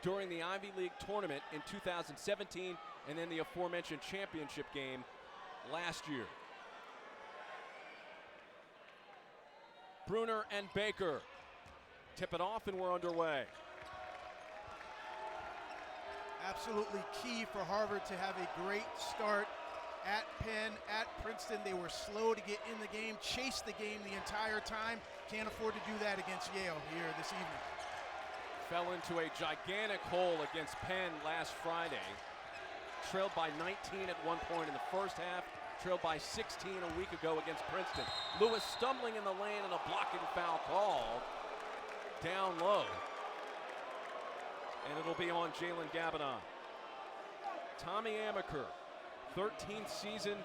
during the Ivy League tournament in 2017 and then the aforementioned championship game last year. Bruner and Baker tip it off, and we're underway. Absolutely key for Harvard to have a great start at Penn, at Princeton. They were slow to get in the game, chased the game the entire time. Can't afford to do that against Yale here this evening. Fell into a gigantic hole against Penn last Friday. Trailed by 19 at one point in the first half, trailed by 16 a week ago against Princeton. Lewis stumbling in the lane and a blocking foul called down low. And it'll be on Jalen Gabidon. Tommy Amaker, 13th season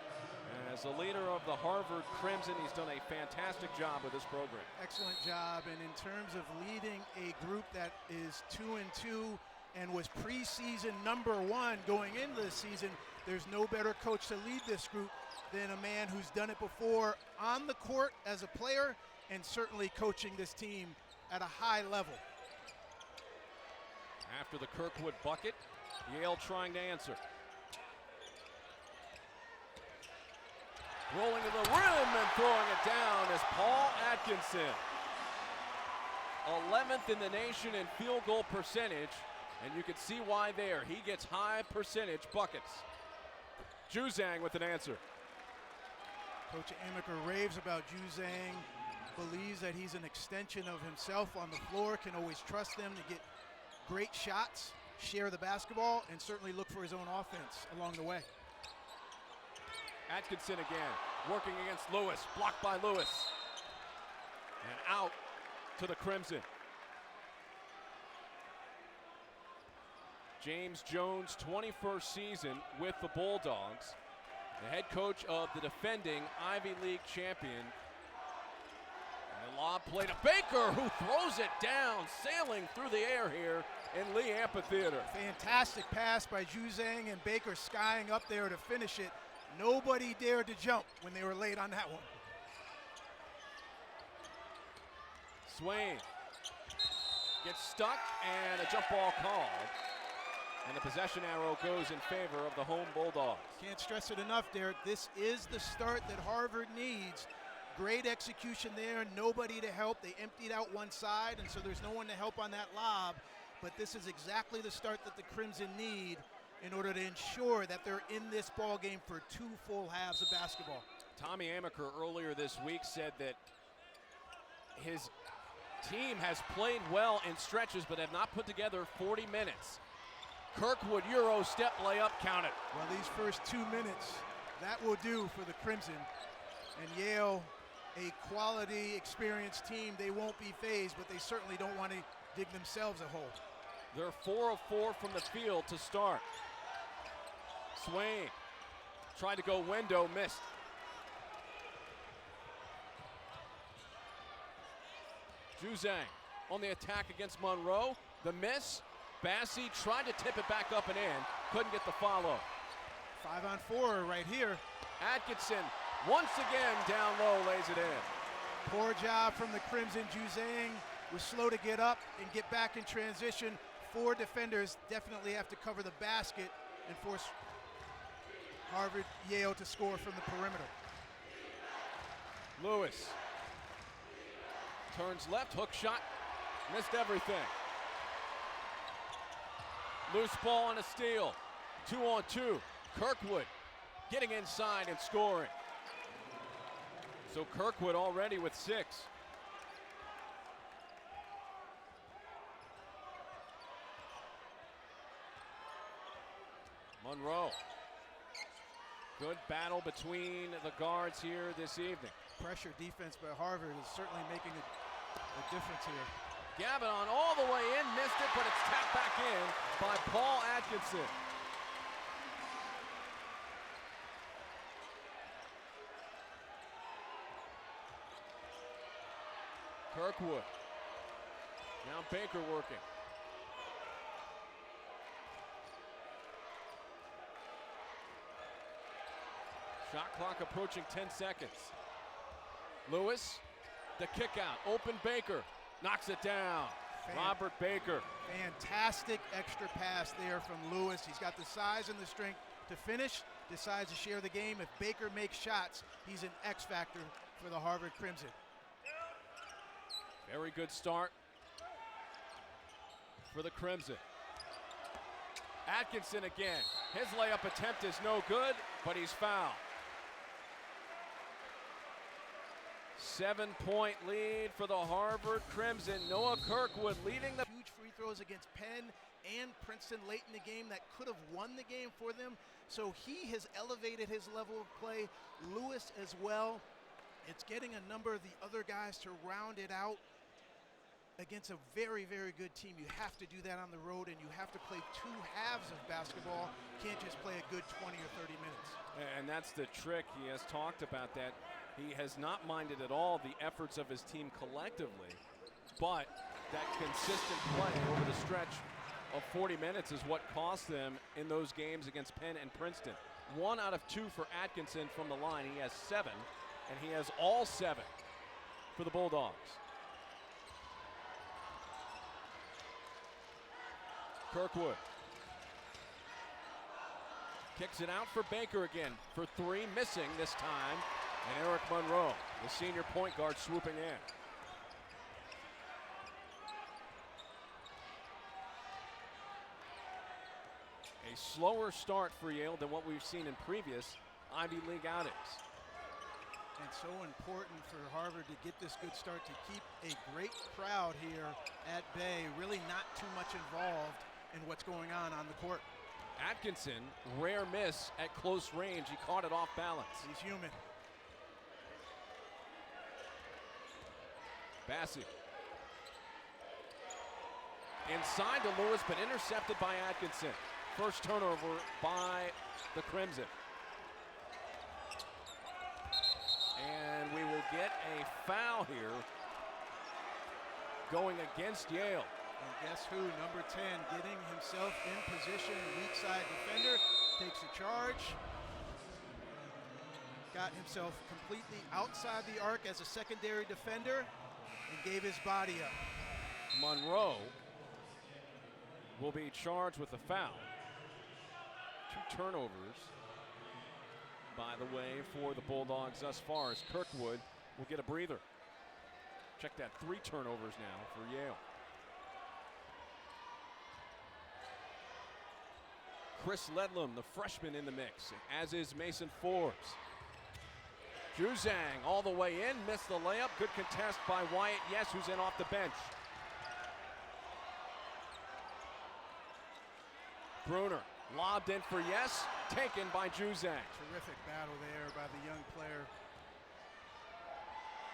as a leader of the Harvard Crimson. He's done a fantastic job with this program. Excellent job, and in terms of leading a group that is 2-2 and was preseason #1 going into the season, there's no better coach to lead this group than a man who's done it before on the court as a player and certainly coaching this team at a high level. After the Kirkwood bucket, Yale trying to answer. Rolling to the rim and throwing it down is Paul Atkinson. 11th in the nation in field goal percentage, and you can see why there. He gets high percentage buckets. Juzang with an answer. Coach Amaker raves about Juzang, believes that he's an extension of himself on the floor, can always trust them to get great shots, share the basketball, and certainly look for his own offense along the way. Atkinson again, working against Lewis, blocked by Lewis. And out to the Crimson. James Jones, 21st season with the Bulldogs, the head coach of the defending Ivy League champion. And a lob play to Baker, who throws it down, sailing through the air here in Lee Amphitheater. Fantastic pass by Juzang, and Baker skying up there to finish it. Nobody dared to jump when they were late on that one. Swain gets stuck, and a jump ball called. And the possession arrow goes in favor of the home Bulldogs. Can't stress it enough, Derek. This is the start that Harvard needs. Great execution there, nobody to help. They emptied out one side, and so there's no one to help on that lob. But this is exactly the start that the Crimson need in order to ensure that they're in this ball game for 2 full halves of basketball. Tommy Amaker earlier this week said that his team has played well in stretches but have not put together 40 minutes. Kirkwood Euro step layup counted. Well, these first 2 minutes, that will do for the Crimson. And Yale, a quality, experienced team, they won't be fazed, but they certainly don't want to dig themselves a hole. They're 4 of 4 from the field to start. Swain tried to go window, missed. Juzang on the attack against Monroe. The miss. Bassi tried to tip it back up and in. Couldn't get the follow. 5 on 4 right here. Atkinson once again down low, lays it in. Poor job from the Crimson. Juzang was slow to get up and get back in transition. 4 defenders definitely have to cover the basket and force Yale to score from the perimeter. Lewis turns left, hook shot, missed everything. Loose ball and a steal. 2 on 2. Kirkwood getting inside and scoring. So Kirkwood already with 6. Monroe. Good battle between the guards here this evening. Pressure defense by Harvard is certainly making a difference here. Gabidon all the way in, missed it, but it's tapped back in by Paul Atkinson. Kirkwood. Now Baker working. Shot clock approaching 10 seconds. Lewis, the kick out, open Baker, knocks it down. Robert Baker. Fantastic extra pass there from Lewis. He's got the size and the strength to finish, decides to share the game. If Baker makes shots, he's an X factor for the Harvard Crimson. Very good start for the Crimson. Atkinson again. His layup attempt is no good, but he's fouled. 7-point lead for the Harvard Crimson. Noah Kirkwood leading the huge free throws against Penn and Princeton late in the game that could have won the game for them. So he has elevated his level of play. Lewis as well. It's getting a number of the other guys to round it out against a very, very good team. You have to do that on the road, and you have to play two halves of basketball. You can't just play a good 20 or 30 minutes. And that's the trick. He has talked about that. He has not minded at all the efforts of his team collectively, but that consistent play over the stretch of 40 minutes is what cost them in those games against Penn and Princeton. 1 out of 2 for Atkinson from the line. He has 7, and he has all 7 for the Bulldogs. Kirkwood kicks it out for Baker again for 3, missing this time. And Eric Monroe, the senior point guard, swooping in. A slower start for Yale than what we've seen in previous Ivy League outings. And so important for Harvard to get this good start, to keep a great crowd here at bay, really not too much involved in what's going on the court. Atkinson, rare miss at close range. He caught it off balance. He's human. Bassey. Inside to Lewis, but intercepted by Atkinson. First turnover by the Crimson. And we will get a foul here going against Yale. And guess who? Number 10, getting himself in position. Weak side defender, takes a charge. Got himself completely outside the arc as a secondary defender and gave his body up. Monroe will be charged with a foul. 2 turnovers, by the way, for the Bulldogs thus far, as Kirkwood will get a breather. Check that, 3 turnovers now for Yale. Chris Ledlam, the freshman, in the mix, as is Mason Forbes. Juzang all the way in, missed the layup. Good contest by Wyatt Yes, who's in off the bench. Bruner lobbed in for Yes, taken by Juzang. Terrific battle there by the young player.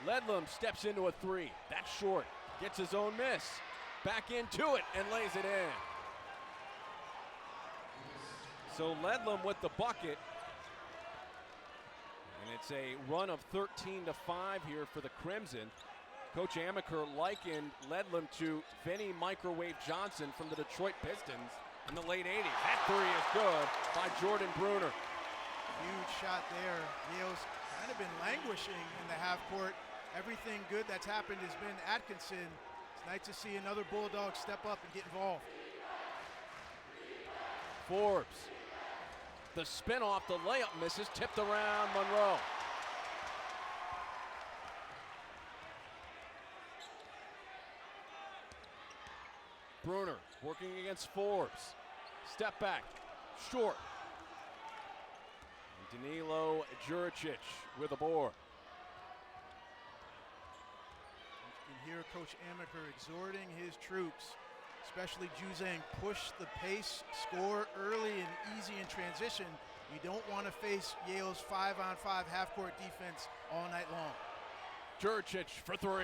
Ledlam steps into a 3. That's short. Gets his own miss. Back into it and lays it in. So Ledlam with the bucket. And it's a run of 13-5 here for the Crimson. Coach Amaker likened Ledlam to Vinnie Microwave Johnson from the Detroit Pistons in the late 80s. That 3 is good by Jordan Bruner. Huge shot there. Yale's kind of been languishing in the half court. Everything good that's happened has been Atkinson. It's nice to see another Bulldog step up and get involved. Forbes. The spin off the layup misses, tipped around Monroe. Bruner working against Forbes. Step back, short. And Danilo Juricic with a board. You can hear Coach Amaker exhorting his troops, especially Juzang, push the pace, score early and easy in transition. You don't want to face Yale's 5-on-5 half-court defense all night long. Juricic for 3.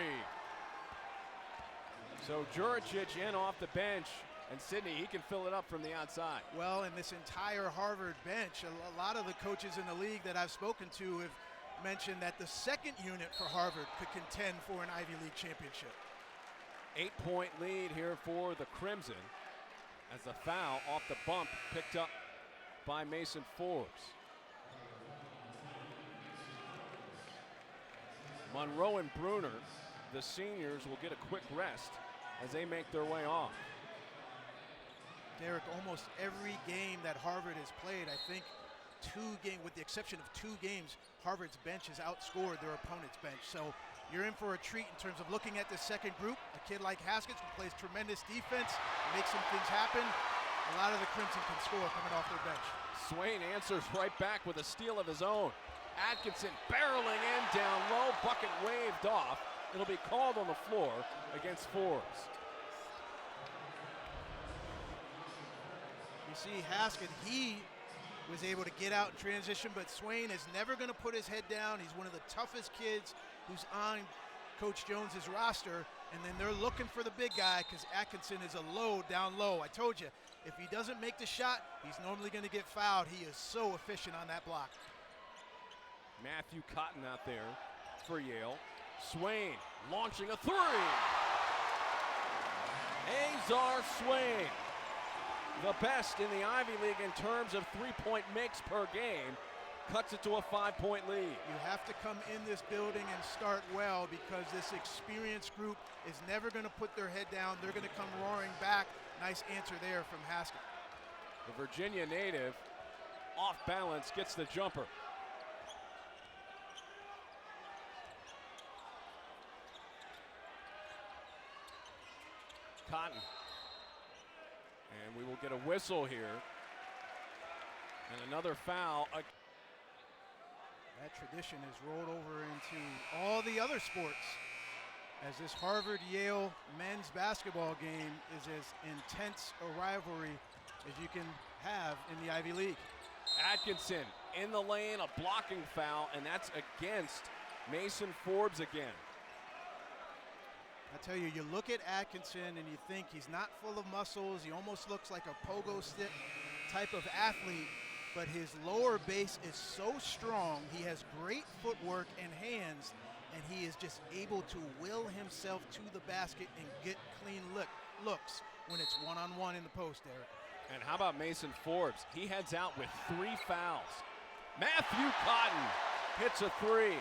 So Juricic in off the bench, and Sidney, he can fill it up from the outside. Well, in this entire Harvard bench, a lot of the coaches in the league that I've spoken to have mentioned that the second unit for Harvard could contend for an Ivy League championship. 8-point lead here for the Crimson, as the foul off the bump picked up by Mason Forbes. Monroe and Bruner, the seniors, will get a quick rest as they make their way off. Derek, almost every game that Harvard has played, I think with the exception of 2 games, Harvard's bench has outscored their opponent's bench. So you're in for a treat in terms of looking at the second group. A kid like Haskins, who plays tremendous defense, makes some things happen. A lot of the Crimson can score coming off their bench. Swain answers right back with a steal of his own. Atkinson barreling in down low, bucket waved off. It'll be called on the floor against Forbes. You see Haskins, he was able to get out in transition, but Swain is never going to put his head down. He's one of the toughest kids who's on Coach Jones's roster, and then they're looking for the big guy because Atkinson is a down low. I told you, if he doesn't make the shot, he's normally going to get fouled. He is so efficient on that block. Matthew Cotton out there for Yale. Swain launching a 3. Azar Swain, the best in the Ivy League in terms of 3-point makes per game, cuts it to a 5-point lead. You have to come in this building and start well because this experienced group is never going to put their head down. They're going to come roaring back. Nice answer there from Haskins. The Virginia native, off balance, gets the jumper. Cotton. And we will get a whistle here. And another foul. That tradition has rolled over into all the other sports, as this Harvard-Yale men's basketball game is as intense a rivalry as you can have in the Ivy League. Atkinson in the lane, a blocking foul, and that's against Mason Forbes again. I tell you, you look at Atkinson and you think he's not full of muscles. He almost looks like a pogo stick type of athlete, but his lower base is so strong. He has great footwork and hands, and he is just able to will himself to the basket and get clean looks when it's one-on-one in the post, Derek. And how about Mason Forbes? He heads out with 3 fouls. Matthew Cotton hits a 3.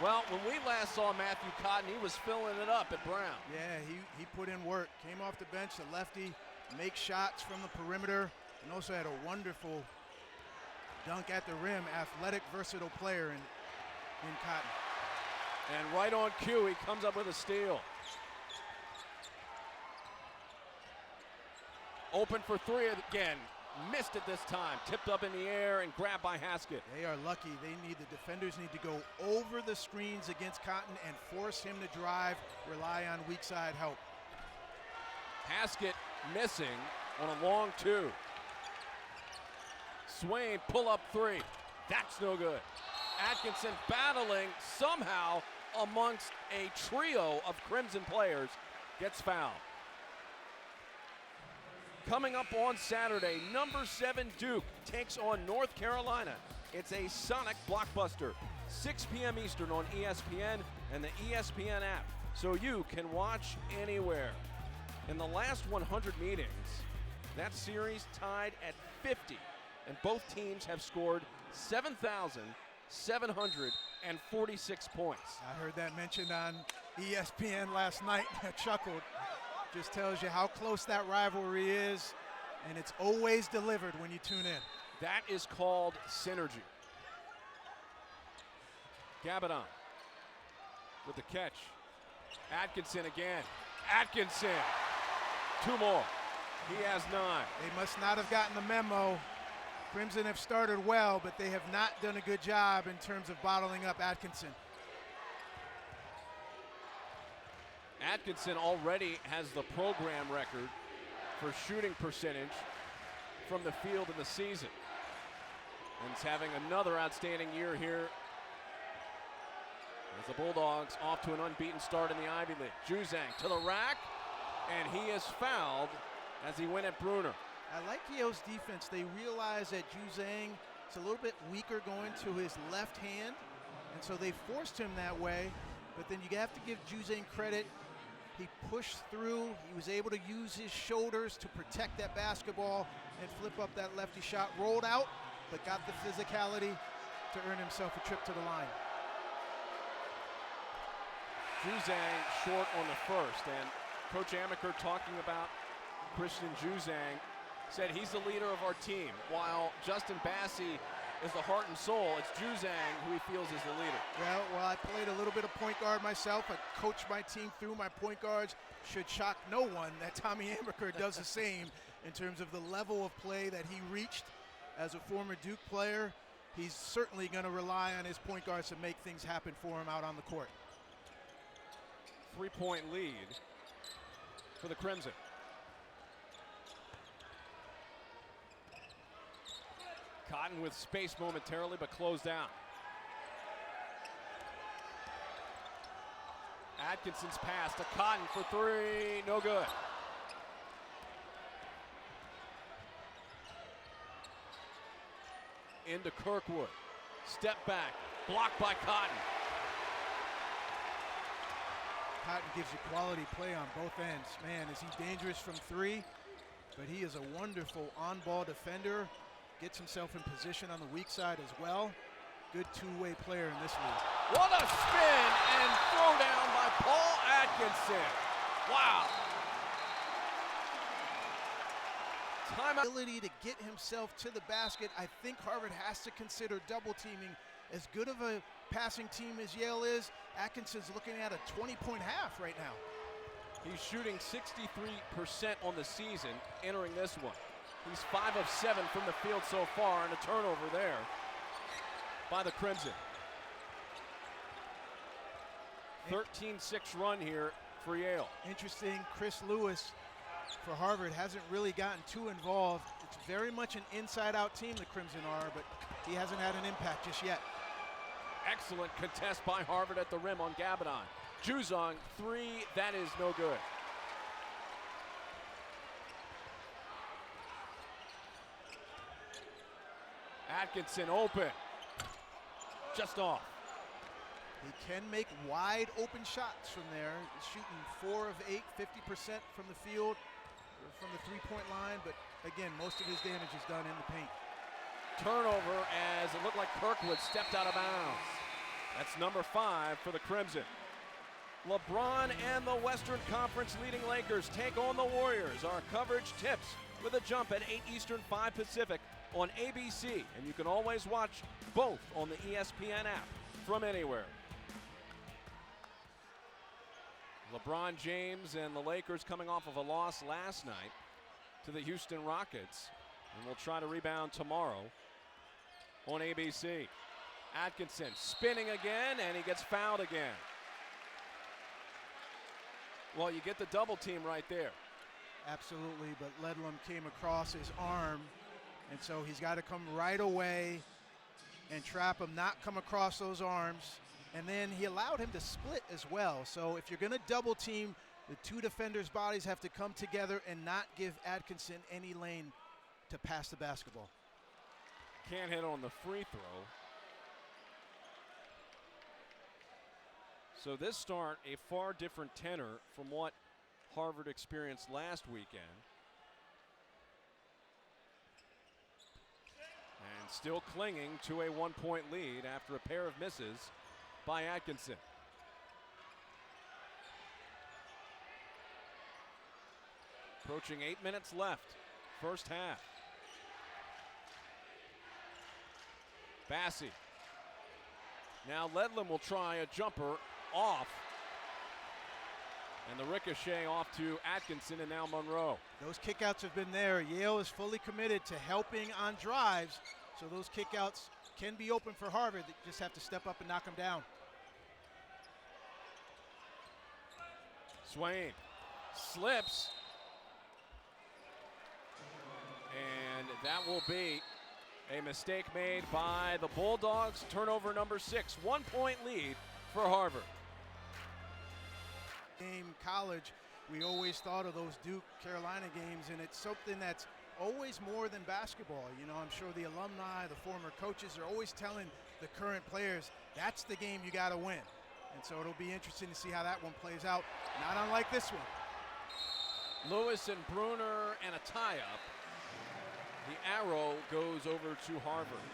Well, when we last saw Matthew Cotton, he was filling it up at Brown. Yeah, he put in work. Came off the bench, the lefty, make shots from the perimeter, and also had a wonderful dunk at the rim. Athletic, versatile player in Cotton. And right on cue, he comes up with a steal. Open for 3 again. Missed it this time. Tipped up in the air and grabbed by Haskett. They are lucky. The defenders need to go over the screens against Cotton and force him to drive, rely on weak side help. Haskett missing on a long 2. Swain pull up 3. That's no good. Atkinson battling somehow amongst a trio of Crimson players, gets fouled. Coming up on Saturday, number 7 Duke takes on North Carolina. It's a Sonic blockbuster, 6 p.m. Eastern on ESPN and the ESPN app, so you can watch anywhere. In the last 100 meetings, that series tied at 50, and both teams have scored 7,746 points. I heard that mentioned on ESPN last night. I chuckled. Just tells you how close that rivalry is, and it's always delivered when you tune in. That is called synergy. Gabadon with the catch. Atkinson again. Atkinson. 2 more. He has 9. They must not have gotten the memo. Crimson have started well, but they have not done a good job in terms of bottling up Atkinson. Atkinson already has the program record for shooting percentage from the field in the season. And he's having another outstanding year here as the Bulldogs off to an unbeaten start in the Ivy League. Juzang to the rack, and he is fouled as he went at Bruner. I like Yale's defense. They realize that Juzang is a little bit weaker going to his left hand, and so they forced him that way. But then you have to give Juzang credit. He pushed through. He was able to use his shoulders to protect that basketball and flip up that lefty shot. Rolled out, but got the physicality to earn himself a trip to the line. Juzang short on the first, and Coach Amaker talking about Christian Juzang, said he's the leader of our team. While Justin Bassey is the heart and soul, it's Juzang who he feels is the leader. Well, I played a little bit of point guard myself. I coached my team through my point guards. Should shock no one that Tommy Amaker does the same in terms of the level of play that he reached as a former Duke player. He's certainly going to rely on his point guards to make things happen for him out on the court. 3-point lead for the Crimson. Cotton with space momentarily, but closed down. Atkinson's pass to Cotton for three, no good. Into Kirkwood, step back, blocked by Cotton. Cotton gives you quality play on both ends. Man, is he dangerous from three, but he is a wonderful on-ball defender. Gets himself in position on the weak side as well. Good two-way player in this league. What a spin and throw down by Paul Atkinson. Wow. Ability to get himself to the basket. I think Harvard has to consider double teaming. As good of a passing team as Yale is, Atkinson's looking at a 20-point half right now. He's shooting 63% on the season entering this one. He's 5 of 7 from the field so far, and a turnover there by the Crimson. 13-6 run here for Yale. Interesting, Chris Lewis for Harvard hasn't really gotten too involved. It's very much an inside-out team, the Crimson are, but he hasn't had an impact just yet. Excellent contest by Harvard at the rim on Gabadon. Juzang, three, that is no good. Atkinson open, just off. He can make wide open shots from there. He's shooting 4 of 8, 50% from the field, from the three-point line, but again, most of his damage is done in the paint. Turnover as it looked like Kirkwood stepped out of bounds. That's number 5 for the Crimson. LeBron and the Western Conference leading Lakers take on the Warriors. Our coverage tips with a jump at 8 Eastern, 5 Pacific on ABC. And you can always watch both on the ESPN app from anywhere. LeBron James and the Lakers coming off of a loss last night to the Houston Rockets. And we'll try to rebound tomorrow on ABC. Atkinson spinning again, and he gets fouled again. Well, you get the double team right there. Absolutely, but Ledlum came across his arm, and so he's got to come right away and trap him, not come across those arms. And then he allowed him to split as well. So if you're going to double team, the two defenders' bodies have to come together and not give Atkinson any lane to pass the basketball. Can't hit on the free throw. So this start, a far different tenor from what Harvard experienced last weekend. And still clinging to a 1-point lead after a pair of misses by Atkinson. Approaching 8 minutes left, first half. Bassey. Now Ledlum will try a jumper off. And the ricochet off to Atkinson and now Monroe. Those kickouts have been there. Yale is fully committed to helping on drives, so those kickouts can be open for Harvard. They just have to step up and knock them down. Swain slips. And that will be a mistake made by the Bulldogs. Turnover number 6. 1-point lead for Harvard. Game college, we always thought of those Duke-Carolina games, and it's something that's always more than basketball. You know, I'm sure the alumni, the former coaches are always telling the current players, that's the game you got to win. And so it'll be interesting to see how that one plays out, not unlike this one. Lewis and Bruner and a tie-up. The arrow goes over to Harvard.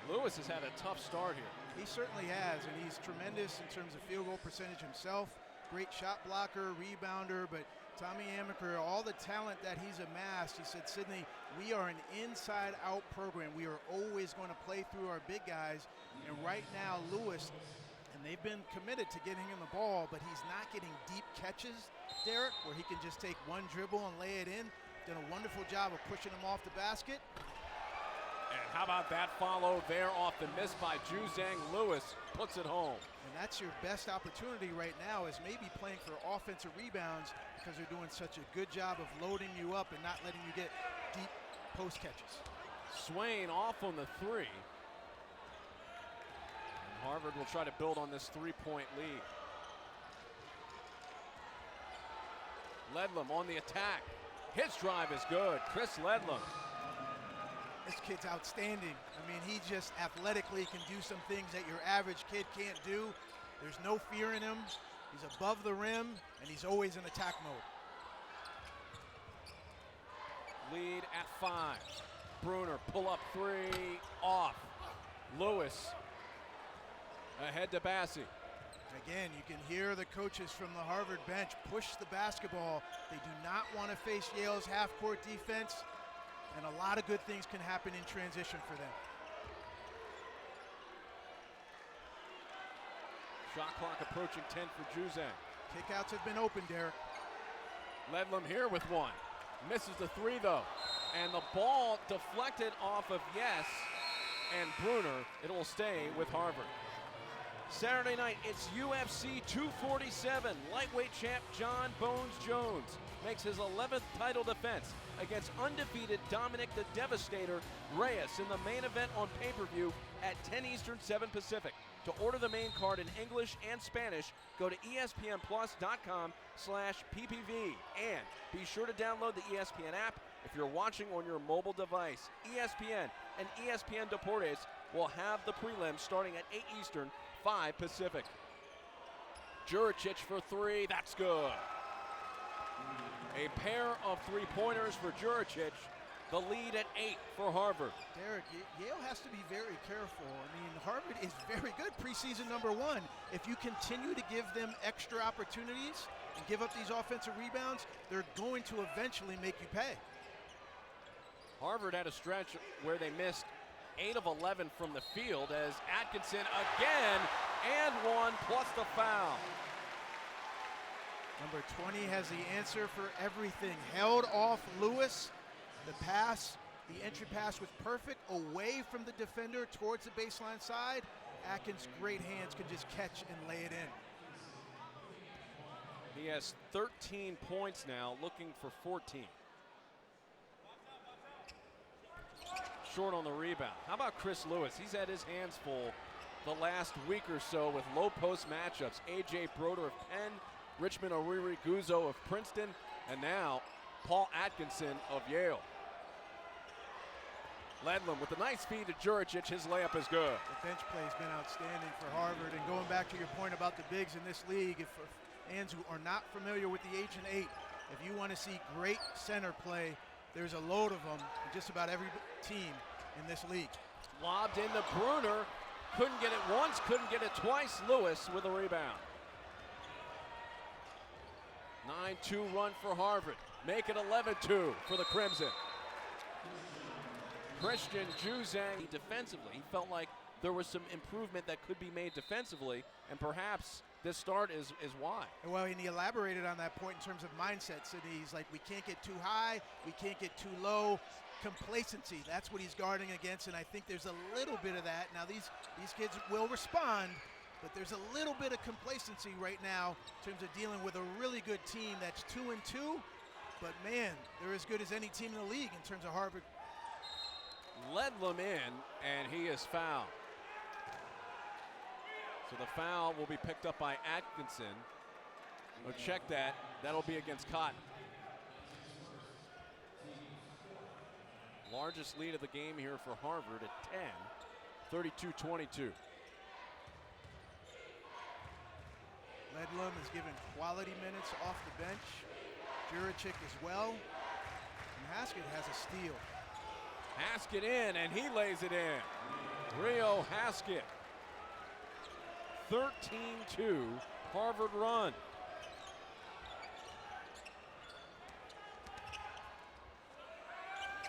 Lewis has had a tough start here. He certainly has, and he's tremendous in terms of field goal percentage himself. great shot blocker, rebounder, but Tommy Amaker, all the talent that he's amassed, he said, Sydney, we are an inside-out program. We are always going to play through our big guys. And right now, Lewis, and they've been committed to getting him the ball, but he's not getting deep catches, Derek, where he can just take one dribble and lay it in. Done a wonderful job of pushing him off the basket. And how about that follow there off the miss by Juzang? Lewis puts it home. And that's your best opportunity right now, is maybe playing for offensive rebounds, because they're doing such a good job of loading you up and not letting you get deep post catches. Swain off on the three. And Harvard will try to build on this 3-point lead. Ledlam on the attack. His drive is good. Chris Ledlam. This kid's outstanding. I mean, he just athletically can do some things that your average kid can't do. There's no fear in him. He's above the rim, and he's always in attack mode. Lead at 5. Bruner, pull up 3, off. Lewis ahead to Bassi. Again, you can hear the coaches from the Harvard bench push the basketball. They do not want to face Yale's half-court defense, and a lot of good things can happen in transition for them. Shot clock approaching 10 for Juzang. Kickouts have been open, Derek. Ledlam here with one. Misses the 3 though. And the ball deflected off of Yes and Bruner. It will stay with Harvard. Saturday night, it's UFC 247. Lightweight champ John Bones Jones makes his 11th title defense against undefeated Dominic the Devastator Reyes in the main event on pay-per-view at 10 Eastern, 7 Pacific. To order the main card in English and Spanish, go to espnplus.com/ppv. And be sure to download the ESPN app if you're watching on your mobile device. ESPN and ESPN Deportes will have the prelims starting at 8 Eastern, 5 Pacific. Juricic for 3, that's good. A pair of 3-pointers for Juricic. The lead at 8 for Harvard. Derek, Yale has to be very careful. I mean, Harvard is very good preseason #1. If you continue to give them extra opportunities and give up these offensive rebounds, they're going to eventually make you pay. Harvard had a stretch where they missed 8 of 11 from the field as Atkinson again and 1 plus the foul. Number 20 has the answer for everything. Held off Lewis. The pass, the entry pass was perfect, away from the defender towards the baseline side. Atkins' great hands could just catch and lay it in. He has 13 points now, looking for 14. Short on the rebound. How about Chris Lewis? He's had his hands full the last week or so with low post matchups. A.J. Broder of Penn, Richmond Oriri Guzzo of Princeton, and now Paul Atkinson of Yale. Ledlam with a nice feed to Juricic. His layup is good. The bench play has been outstanding for Harvard. And going back to your point about the bigs in this league, if fans who are not familiar with the H and 8, if you want to see great center play, there's a load of them in just about every team in this league. Lobbed into Bruner. Couldn't get it once, couldn't get it twice. Lewis with a rebound. 9-2 run for Harvard. Make it 11-2 for the Crimson. Christian Juzang defensively, he felt like there was some improvement that could be made defensively, and perhaps this start is why. Well, and he elaborated on that point in terms of mindsets, and he's like, we can't get too high, we can't get too low. Complacency, that's what he's guarding against, and I think there's a little bit of that. Now these kids will respond, but there's a little bit of complacency right now in terms of dealing with a really good team that's 2-2, but man, they're as good as any team in the league in terms of Harvard. Ledlam in, and he is fouled. So the foul will be picked up by Atkinson. Oh, check that. That'll be against Cotton. Largest lead of the game here for Harvard at 10, 32-22. Ledlam is given quality minutes off the bench. Juricic as well. And Haskett has a steal. Haskett in, and he lays it in. Rio Haskett. 13-2 Harvard run.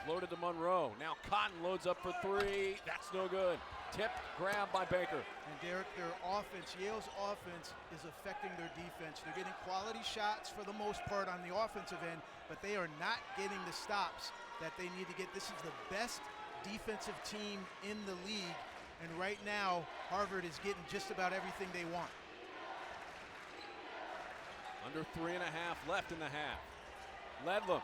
Floated to Monroe. Now Cotton loads up for three. That's no good. Tip grab by Baker. And Derek, their offense, Yale's offense, is affecting their defense. They're getting quality shots for the most part on the offensive end, but they are not getting the stops that they need to get. This is the best defensive team in the league, and right now Harvard is getting just about everything they want. Under 3.5 left in the half. Ledlam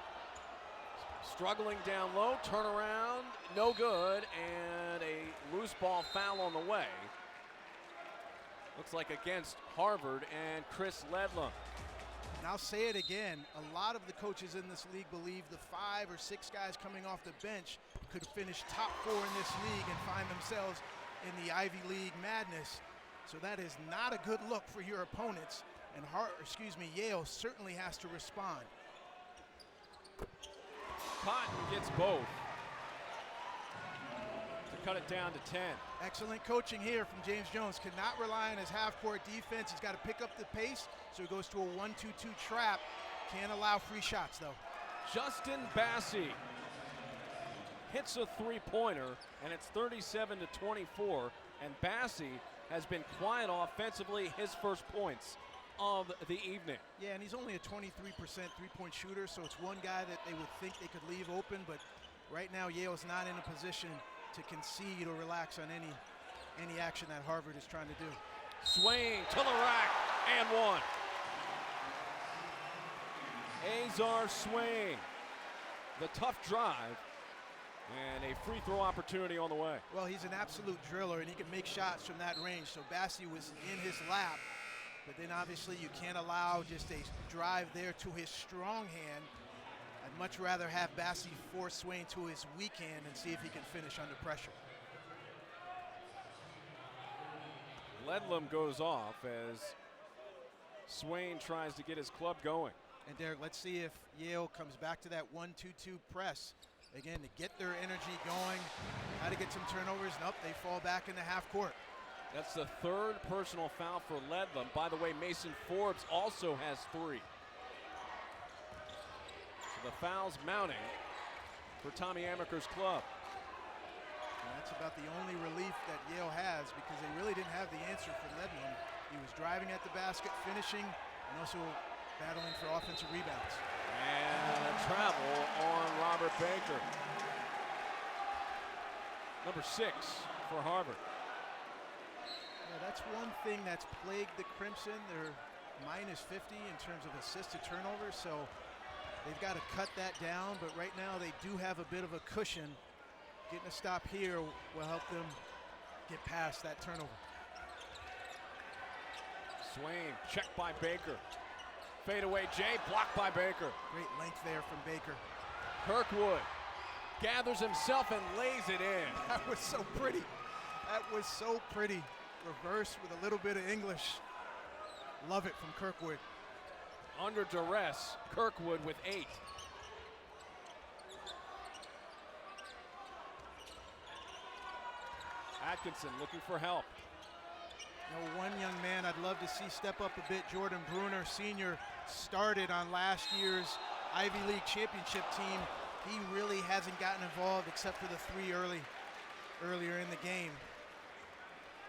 struggling down low, turn around, no good, and a loose ball foul on the way. Looks like against Harvard and Chris Ledlam. And I'll say it again, a lot of the coaches in this league believe the 5 or 6 guys coming off the bench could finish top 4 in this league and find themselves in the Ivy League madness. So that is not a good look for your opponents, and Yale certainly has to respond. Cotton gets both to cut it down to 10. Excellent coaching here from James Jones. Cannot rely on his half-court defense. He's got to pick up the pace, so he goes to a 1-2-2 trap. Can't allow free shots, though. Justin Bassey hits a three-pointer, and it's 37-24, and Bassey has been quiet offensively, his first points of the evening. Yeah, and he's only a 23% three-point shooter, so it's one guy that they would think they could leave open, but right now Yale's not in a position to concede or relax on any action that Harvard is trying to do. Swain to the rack and one. Azar Swain, the tough drive, and a free throw opportunity on the way. Well, he's an absolute driller, and he can make shots from that range, so Bassey was in his lap. But then obviously you can't allow just a drive there to his strong hand. I'd much rather have Bassey force Swain to his weak hand and see if he can finish under pressure. Ledlam goes off as Swain tries to get his club going. And Derek, let's see if Yale comes back to that 1-2-2 press. Again, to get their energy going, how to get some turnovers. Nope, they fall back into half court. That's the third personal foul for Ledlam. By the way, Mason Forbes also has 3. So the foul's mounting for Tommy Amaker's club. And that's about the only relief that Yale has, because they really didn't have the answer for Ledlam. He was driving at the basket, finishing, and also battling for offensive rebounds. And a travel on Robert Baker. Number 6 for Harvard. That's one thing that's plagued the Crimson. They're minus 50 in terms of assist to turnover, so they've got to cut that down, but right now they do have a bit of a cushion. Getting a stop here will help them get past that turnover. Swain, checked by Baker. Fade away, Jay, blocked by Baker. Great length there from Baker. Kirkwood gathers himself and lays it in. That was so pretty. That was so pretty. Reverse with a little bit of English. Love it from Kirkwood. Under duress, Kirkwood with 8. Atkinson looking for help. You know, one young man I'd love to see step up a bit, Jordan Bruner, senior, started on last year's Ivy League championship team. He really hasn't gotten involved except for the 3 earlier in the game.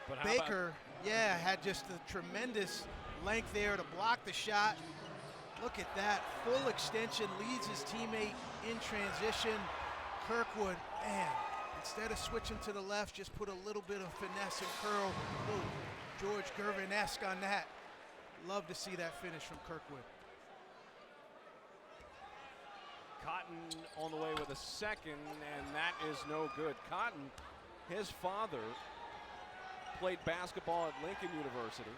But Baker, yeah, had just a tremendous length there to block the shot. Look at that, full extension, leads his teammate in transition. Kirkwood, man, instead of switching to the left, just put a little bit of finesse and curl. Ooh, George Gervin-esque on that. Love to see that finish from Kirkwood. Cotton on the way with a second, and that is no good. Cotton, his father, played basketball at Lincoln University.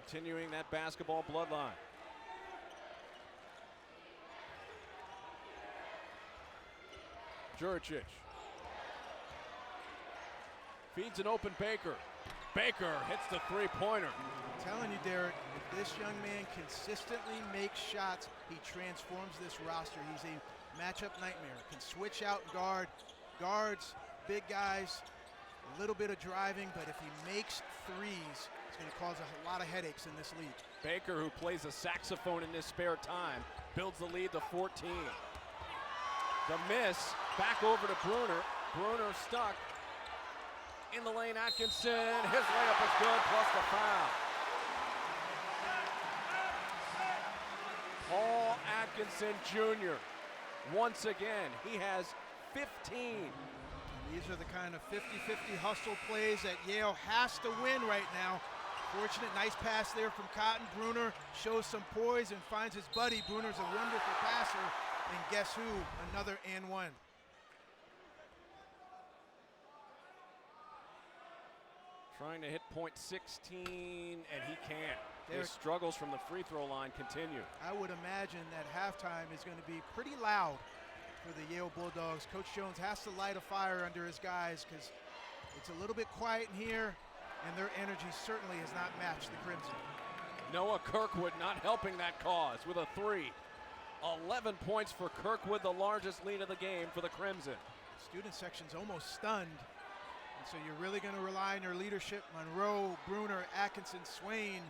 Continuing that basketball bloodline. Juricic feeds an open Baker. Baker hits the three-pointer. I'm telling you, Derek, if this young man consistently makes shots, he transforms this roster. He's a matchup nightmare. Can switch out and guard. Guards, big guys, a little bit of driving, but if he makes threes, it's going to cause a lot of headaches in this league. Baker, who plays a saxophone in his spare time, builds the lead to 14. The miss, back over to Bruner. Bruner stuck in the lane. Atkinson, his layup is good, plus the foul. Paul Atkinson Jr. Once again, he has 15. These are the kind of 50-50 hustle plays that Yale has to win right now. Fortunate, nice pass there from Cotton. Bruner shows some poise and finds his buddy. Bruner's a wonderful passer. And guess who? Another and one. Trying to hit point 16, and he can't. Derek, his struggles from the free throw line continue. I would imagine that halftime is going to be pretty loud for the Yale Bulldogs. Coach Jones has to light a fire under his guys because it's a little bit quiet in here, and their energy certainly has not matched the Crimson. Noah Kirkwood not helping that cause with a three. 11 points for Kirkwood, the largest lead of the game for the Crimson. Student section's almost stunned. And so you're really going to rely on their leadership. Monroe, Bruner, Atkinson, Swain.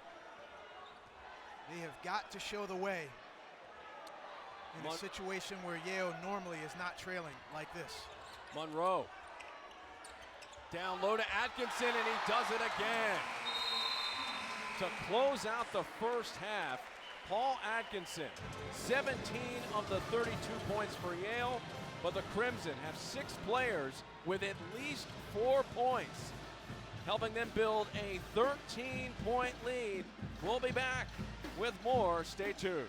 They have got to show the way in a situation where Yale normally is not trailing like this. Monroe. Down low to Atkinson, and he does it again. To close out the first half, Paul Atkinson, 17 of the 32 points for Yale, but the Crimson have 6 players with at least 4 points, helping them build a 13-point lead. We'll be back with more. Stay tuned.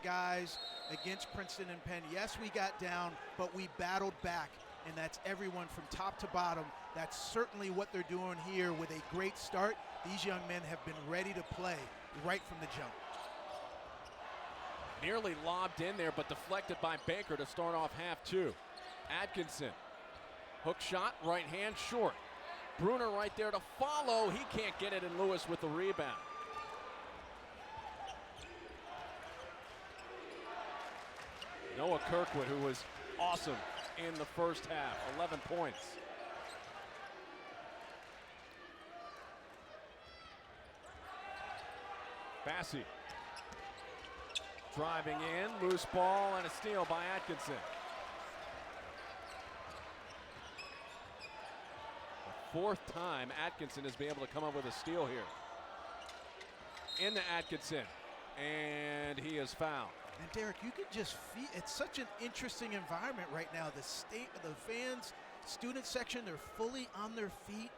Guys against Princeton and Penn, yes, we got down, but we battled back, and that's everyone from top to bottom. That's certainly what they're doing here with a great start. These young men have been ready to play right from the jump. Nearly lobbed in there, but deflected by Baker to start off half two. Atkinson, hook shot, right hand, short. Bruner right there to follow. He can't get it, and Lewis with the rebound. Noah Kirkwood, who was awesome in the first half, 11 points. Bassey driving in, loose ball, and a steal by Atkinson. The fourth time Atkinson has been able to come up with a steal here. Into Atkinson, and he is fouled. And Derek, you could just feel, it's such an interesting environment right now. The fans, student section, they're fully on their feet.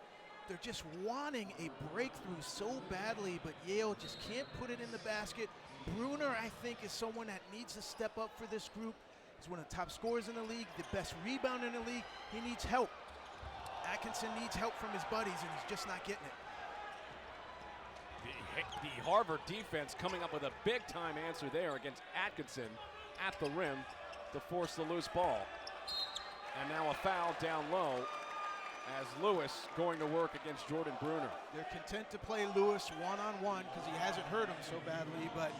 They're just wanting a breakthrough so badly, but Yale just can't put it in the basket. Bruner, I think, is someone that needs to step up for this group. He's one of the top scorers in the league, the best rebounder in the league. He needs help. Atkinson needs help from his buddies, and he's just not getting it. The Harvard defense coming up with a big-time answer there against Atkinson at the rim to force the loose ball. And now a foul down low as Lewis going to work against Jordan Bruner. They're content to play Lewis one-on-one because he hasn't hurt him so badly, but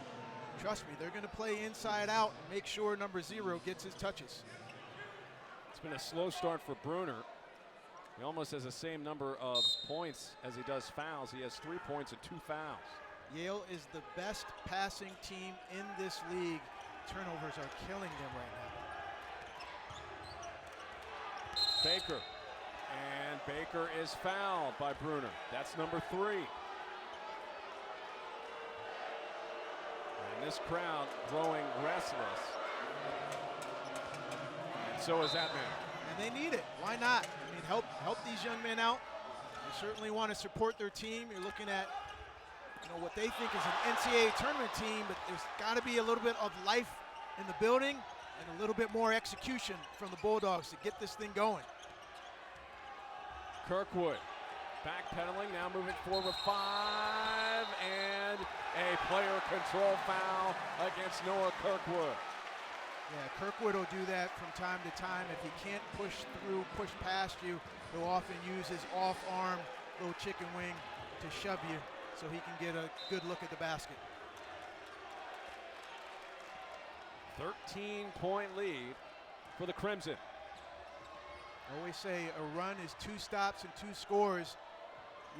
trust me, they're going to play inside out and make sure number 0 gets his touches. It's been a slow start for Bruner. He almost has the same number of points as he does fouls. He has 3 points and 2 fouls. Yale is the best passing team in this league. Turnovers are killing them right now. Baker. And Baker is fouled by Bruner. That's number 3. And this crowd growing restless. And so is that man. And they need it. Why not? I mean, help these young men out. They certainly want to support their team. You're looking at, what they think is an NCAA tournament team, but there's got to be a little bit of life in the building and a little bit more execution from the Bulldogs to get this thing going. Kirkwood backpedaling, now moving forward with 5, and a player control foul against Noah Kirkwood. Yeah, Kirkwood will do that from time to time. If he can't push through, push past you, he'll often use his off-arm little chicken wing to shove you so he can get a good look at the basket. 13-point lead for the Crimson. I always say a run is 2 stops and 2 scores.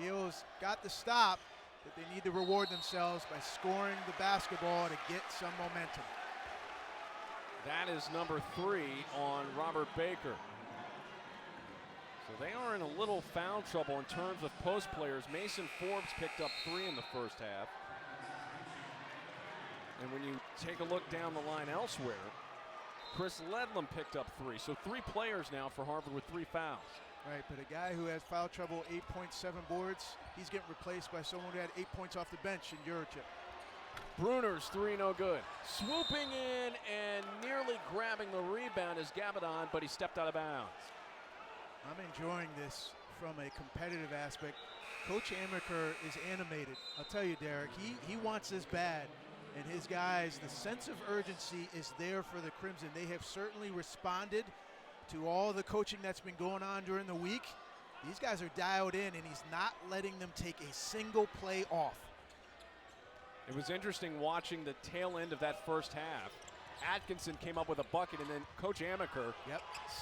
Yale's got the stop, but they need to reward themselves by scoring the basketball to get some momentum. That is number 3 on Robert Baker. So they are in a little foul trouble in terms of post players. Mason Forbes picked up 3 in the first half. And when you take a look down the line elsewhere, Chris Ledlam picked up 3. So 3 players now for Harvard with 3 fouls. Right, but a guy who has foul trouble, 8.7 boards, he's getting replaced by someone who had 8 points off the bench in Juricic. Bruner's 3, no good. Swooping in and nearly grabbing the rebound is Gabadon, but he stepped out of bounds. I'm enjoying this from a competitive aspect. Coach Amaker is animated. I'll tell you, Derek, he wants this bad. And his guys, the sense of urgency is there for the Crimson. They have certainly responded to all the coaching that's been going on during the week. These guys are dialed in, and he's not letting them take a single play off. It was interesting watching the tail end of that first half. Atkinson came up with a bucket, and then Coach Amaker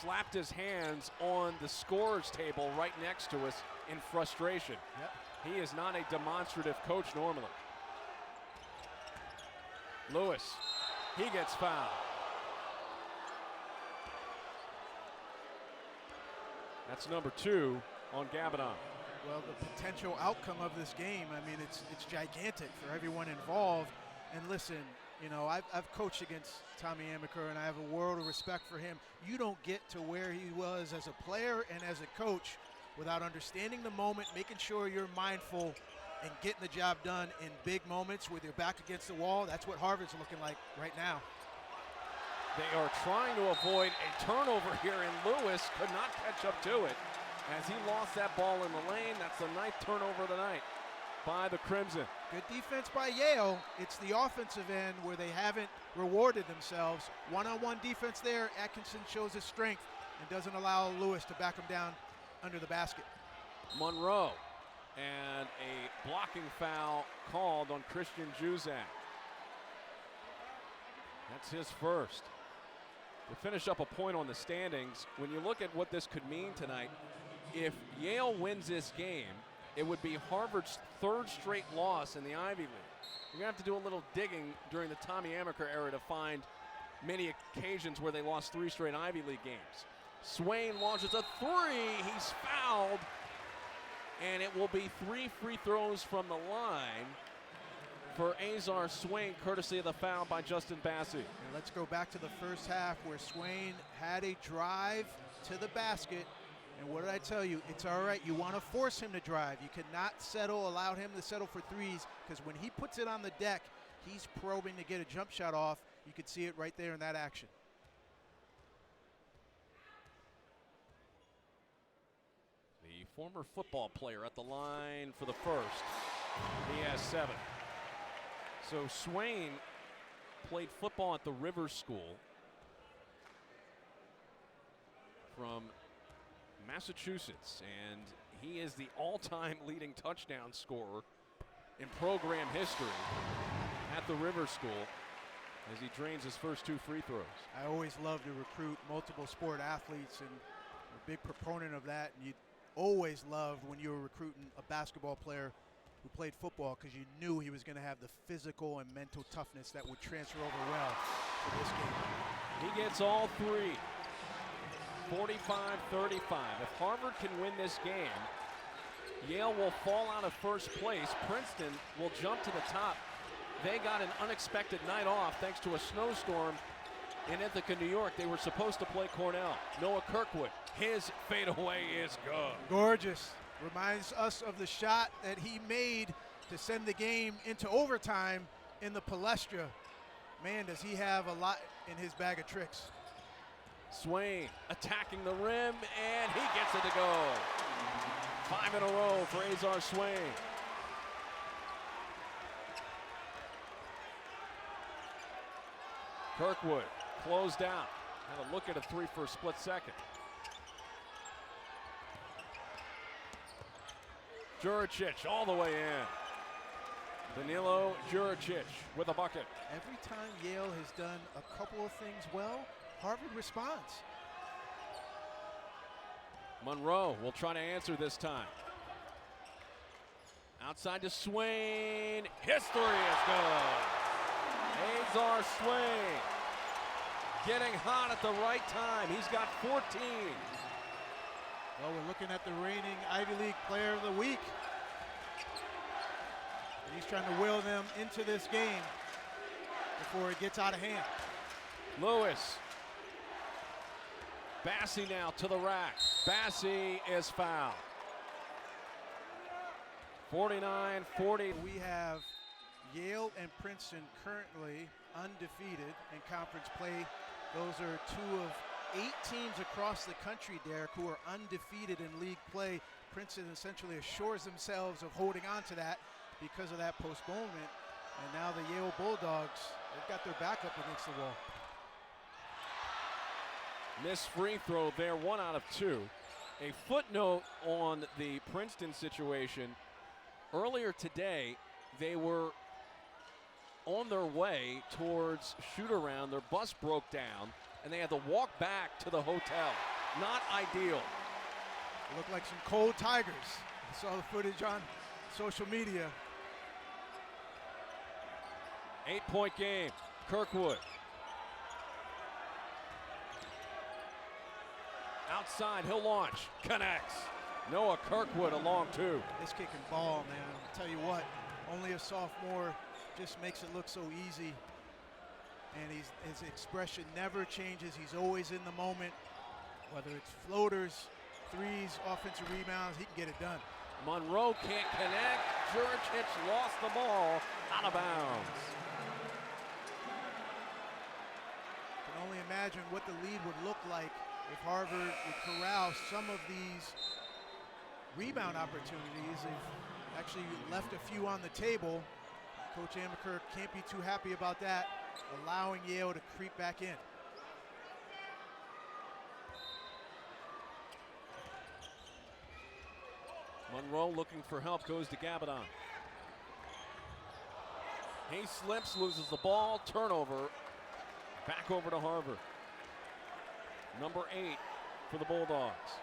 slapped his hands on the scorer's table right next to us in frustration. He is not a demonstrative coach normally. Lewis, he gets fouled. That's number 2 on Gabadon. Well, the potential outcome of this game, I mean, it's gigantic for everyone involved. And listen, you know, I've coached against Tommy Amaker, and I have a world of respect for him. You don't get to where he was as a player and as a coach without understanding the moment, making sure you're mindful, and getting the job done in big moments with your back against the wall. That's what Harvard's looking like right now. They are trying to avoid a turnover here, and Lewis could not catch up to it as he lost that ball in the lane. That's the 9th turnover of the night by the Crimson. Good defense by Yale. It's the offensive end where they haven't rewarded themselves. One-on-one defense there. Atkinson shows his strength and doesn't allow Lewis to back him down under the basket. Monroe, and a blocking foul called on Christian Juzak. That's his first. To finish up a point on the standings, when you look at what this could mean tonight, if Yale wins this game, it would be Harvard's 3rd straight loss in the Ivy League. You're going to have to do a little digging during the Tommy Amaker era to find many occasions where they lost 3 straight Ivy League games. Swain launches a 3. He's fouled. And it will be 3 free throws from the line for Azar Swain, courtesy of the foul by Justin Bassey. And let's go back to the first half where Swain had a drive to the basket. And what did I tell you? It's all right. You want to force him to drive. You cannot allow him to settle for threes, because when he puts it on the deck, he's probing to get a jump shot off. You could see it right there in that action. The former football player at the line for the first. He has 7. So Swain played football at the Rivers School from Massachusetts, and he is the all-time leading touchdown scorer in program history at the Rivers School as he drains his first 2 free throws. I always love to recruit multiple sport athletes, and a big proponent of that. And you always loved when you were recruiting a basketball player who played football, because you knew he was going to have the physical and mental toughness that would transfer over well to this game. He gets all 3. 45-35. If Harvard can win this game, Yale will fall out of first place. Princeton will jump to the top. They got an unexpected night off thanks to a snowstorm in Ithaca, New York. They were supposed to play Cornell. Noah Kirkwood, his fadeaway is good. Gorgeous. Reminds us of the shot that he made to send the game into overtime in the Palestra. Man, does he have a lot in his bag of tricks. Swain attacking the rim, and he gets it to go. 5 in a row for Azar Swain. Kirkwood closed out. Had a look at a 3 for a split second. Juricic all the way in. Danilo Juricic with a bucket. Every time Yale has done a couple of things well, Harvard responds. Monroe will try to answer this time. Outside to Swain. History is good. Azar Swain. getting hot at the right time. He's got 14. Well, we're looking at the reigning Ivy League Player of the Week. And he's trying to will them into this game before it gets out of hand. Lewis. Bassey now to the rack. Bassey is fouled. 49-40. We have Yale and Princeton currently undefeated in conference play. Those are two of 8 teams across the country, Derek, who are undefeated in league play. Princeton essentially assures themselves of holding on to that because of that postponement. And now the Yale Bulldogs, they've got their back up against the wall. Missed free throw there, 1 out of 2. A footnote on the Princeton situation. Earlier today, they were on their way towards shoot-around. Their bus broke down, and they had to walk back to the hotel. Not ideal. Look like some cold tigers. I saw the footage on social media. 8-point game. Kirkwood. Outside, he'll launch. Connects. Noah Kirkwood along 2. This kid can ball, man. I'll tell you what, only a sophomore just makes it look so easy. And his expression never changes. He's always in the moment. Whether it's floaters, threes, offensive rebounds, he can get it done. Monroe can't connect. Juricic lost the ball out of bounds. Can only imagine what the lead would look like if Harvard would corral some of these rebound opportunities. They've actually left a few on the table. Coach Amaker can't be too happy about that, allowing Yale to creep back in. Monroe looking for help, goes to Gabadon. He slips, loses the ball, turnover. Back over to Harvard. Number 8 for the Bulldogs.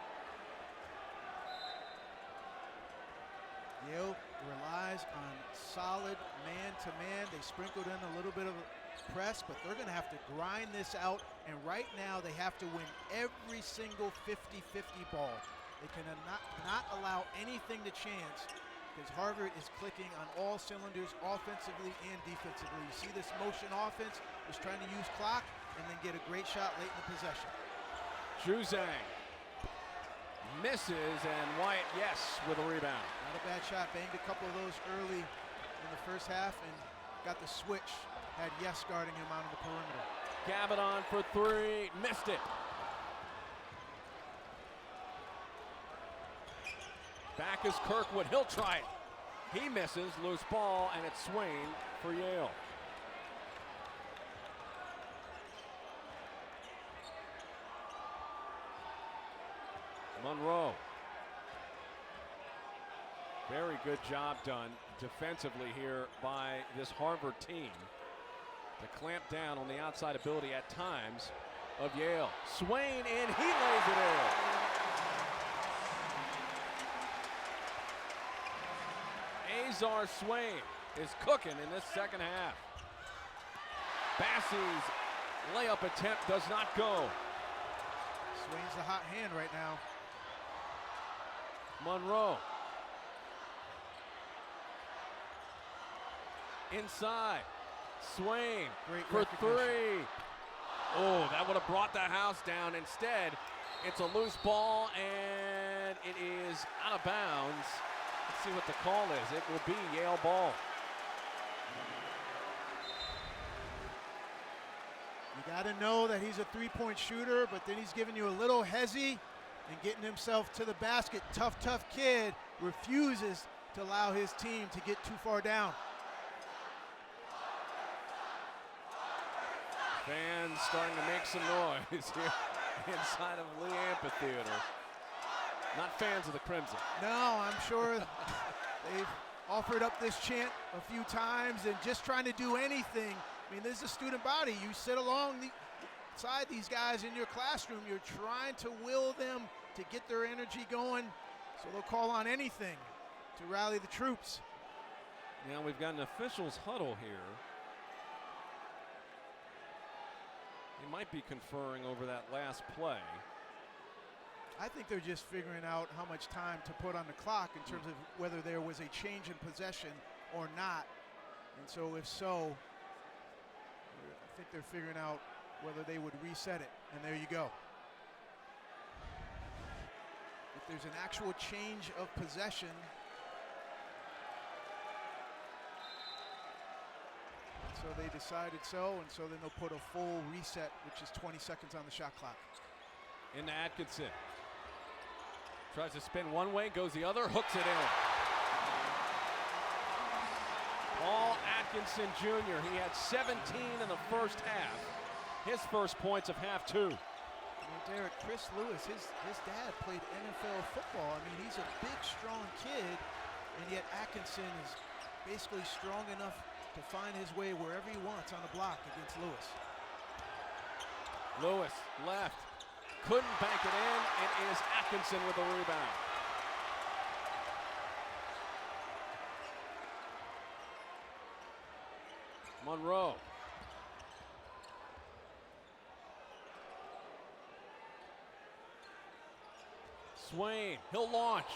Yale relies on solid man-to-man. They sprinkled in a little bit of a press, but they're going to have to grind this out. And right now, they have to win every single 50-50 ball. They can not allow anything to chance because Harvard is clicking on all cylinders offensively and defensively. You see this motion offense is trying to use clock and then get a great shot late in the possession. Juzang misses, and Wyatt Yes with a rebound. Not a bad shot. Banged a couple of those early in the first half and got the switch. Had Yes guarding him out of the perimeter. Gabadon for 3, missed it. Back is Kirkwood, he'll try it. He misses, loose ball, and it's Swain for Yale. Monroe. Very good job done defensively here by this Harvard team to clamp down on the outside ability at times of Yale. Swain in, he lays it in. Azar Swain is cooking in this second half. Bassey's layup attempt does not go. Swain's the hot hand right now. Monroe. Inside. Swain for 3. Oh, that would have brought the house down. Instead, it's a loose ball, and it is out of bounds. Let's see what the call is. It will be Yale ball. You got to know that he's a three-point shooter, but then he's giving you a little hezzy and getting himself to the basket. Tough kid refuses to allow his team to get too far down. Fans starting to make some noise here inside of Lee Amphitheater. Not fans of the Crimson. No, I'm sure they've offered up this chant a few times and just trying to do anything. I mean, this is a student body. You sit alongside these guys in your classroom. You're trying to will them to get their energy going, so they'll call on anything to rally the troops. Now we've got an officials huddle here. He might be conferring over that last play. I think they're just figuring out how much time to put on the clock in terms of whether there was a change in possession or not. And so if so, I think they're figuring out whether they would reset it. And there you go. If there's an actual change of possession, so they decided so, and so then they'll put a full reset, which is 20 seconds on the shot clock. Into Atkinson. Tries to spin one way, goes the other, hooks it in. Paul Atkinson Jr., he had 17 in the first half. His first points of half two. Derek, Chris Lewis, his dad played NFL football. I mean, he's a big, strong kid, and yet Atkinson is basically strong enough to find his way wherever he wants on the block against Lewis. Lewis left, couldn't bank it in. It is Atkinson with the rebound. Monroe. Swain, he'll launch.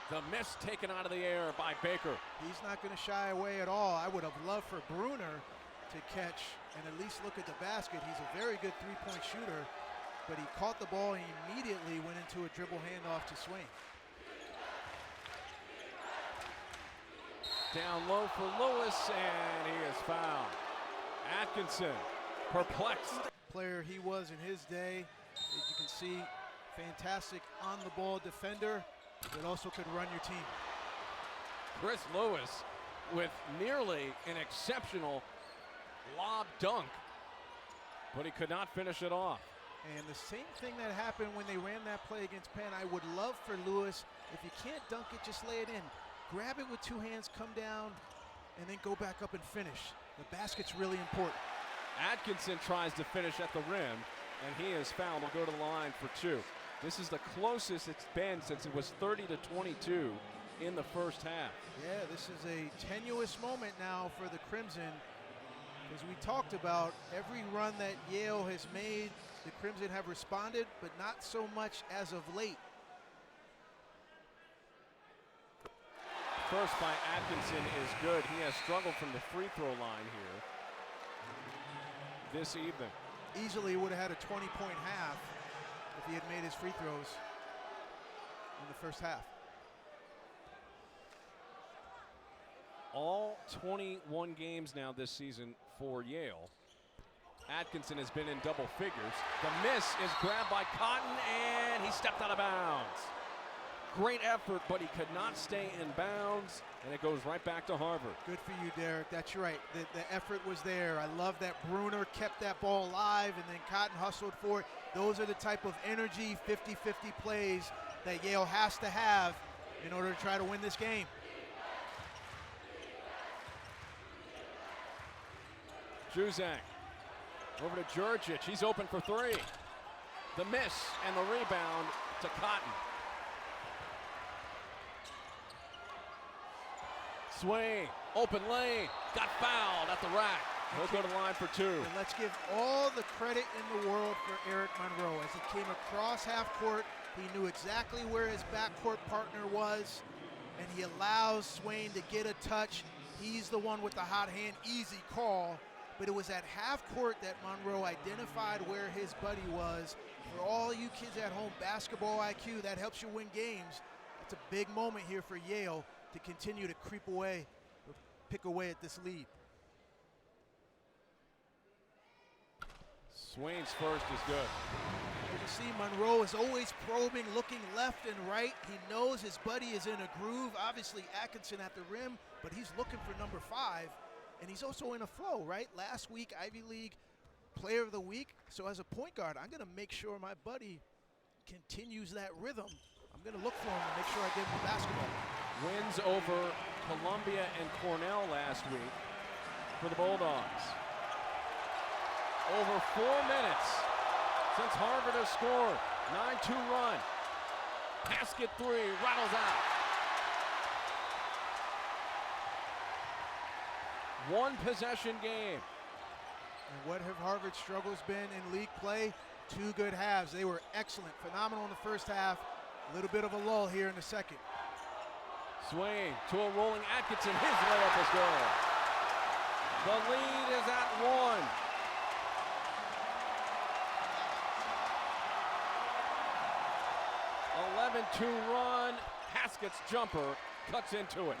The miss taken out of the air by Baker. He's not going to shy away at all. I would have loved for Bruner to catch and at least look at the basket. He's a very good three-point shooter, but he caught the ball and he immediately went into a dribble handoff to Swain. Down low for Lewis, and he is fouled. Atkinson, perplexed. Player he was in his day. As you can see, fantastic on-the-ball defender that also could run your team. Chris Lewis with nearly an exceptional lob dunk, but he could not finish it off. And the same thing that happened when they ran that play against Penn, I would love for Lewis, if you can't dunk it, just lay it in. Grab it with two hands, come down, and then go back up and finish. The basket's really important. Atkinson tries to finish at the rim, and he is fouled. He'll go to the line for two. This is the closest it's been since it was 30-22 in the first half. Yeah, this is a tenuous moment now for the Crimson. As we talked about, every run that Yale has made, the Crimson have responded, but not so much as of late. First by Atkinson is good. He has struggled from the free throw line here this evening. Easily would have had a 20-point half if he had made his free throws in the first half. All 21 games now this season for Yale. Atkinson has been in double figures. The miss is grabbed by Cotton, and he stepped out of bounds. Great effort, but he could not stay in bounds, and it goes right back to Harvard. Good for you, Derek. That's right. The effort was there. I love that Bruner kept that ball alive, and then Cotton hustled for it. Those are the type of energy, 50-50 plays that Yale has to have in order to try to win this game. Juzang over to Jurcic. He's open for three. The miss and the rebound to Cotton. Swain, open lane, got fouled at the rack. He'll go to the line for two. And let's give all the credit in the world for Eric Monroe. As he came across half court, he knew exactly where his backcourt partner was, and he allows Swain to get a touch. He's the one with the hot hand, easy call. But it was at half court that Monroe identified where his buddy was. For all you kids at home, basketball IQ, that helps you win games. It's a big moment here for Yale to continue to creep away, or pick away at this lead. Swain's first is good. As you see, Monroe is always probing, looking left and right. He knows his buddy is in a groove. Obviously, Atkinson at the rim, but he's looking for number 5. And he's also in a flow, right? Last week, Ivy League Player of the Week. So as a point guard, I'm going to make sure my buddy continues that rhythm. I'm going to look for him and make sure I give him the basketball. Wins over Columbia and Cornell last week for the Bulldogs. Over 4 minutes since Harvard has scored. 9-2 run. Basket three, rattles out. One possession game. And what have Harvard's struggles been in league play? 2 good halves. They were excellent, phenomenal in the first half. A little bit of a lull here in the second. Swain to a rolling Atkinson. His layup is good. The lead is at 1. An 11-2 run. Haskett's jumper cuts into it.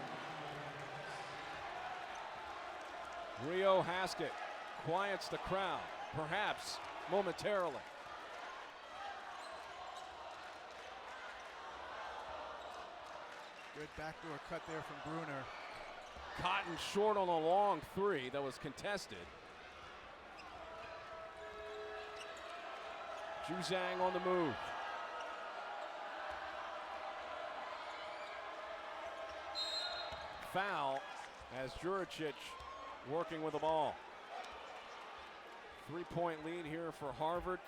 Rio Haskett quiets the crowd, perhaps momentarily. Good backdoor cut there from Bruner. Cotton short on a long 3 that was contested. Juzang on the move. Foul as Juricic working with the ball. 3-point lead here for Harvard.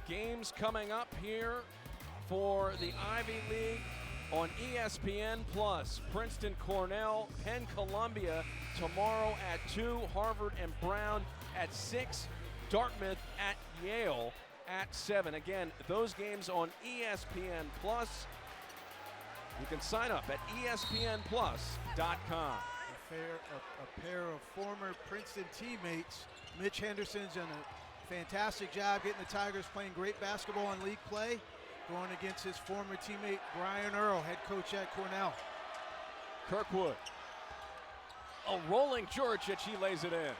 Games coming up here for the Ivy League on ESPN+. Princeton, Cornell, Penn, Columbia tomorrow at 2. Harvard and Brown at 6. Dartmouth at Yale at 7. Again, those games on ESPN+. You can sign up at ESPNplus.com. A pair of former Princeton teammates. Mitch Henderson's done a fantastic job getting the Tigers playing great basketball in league play, going against his former teammate Brian Earl, head coach at Cornell. Kirkwood. A rolling Juricic, he lays it in.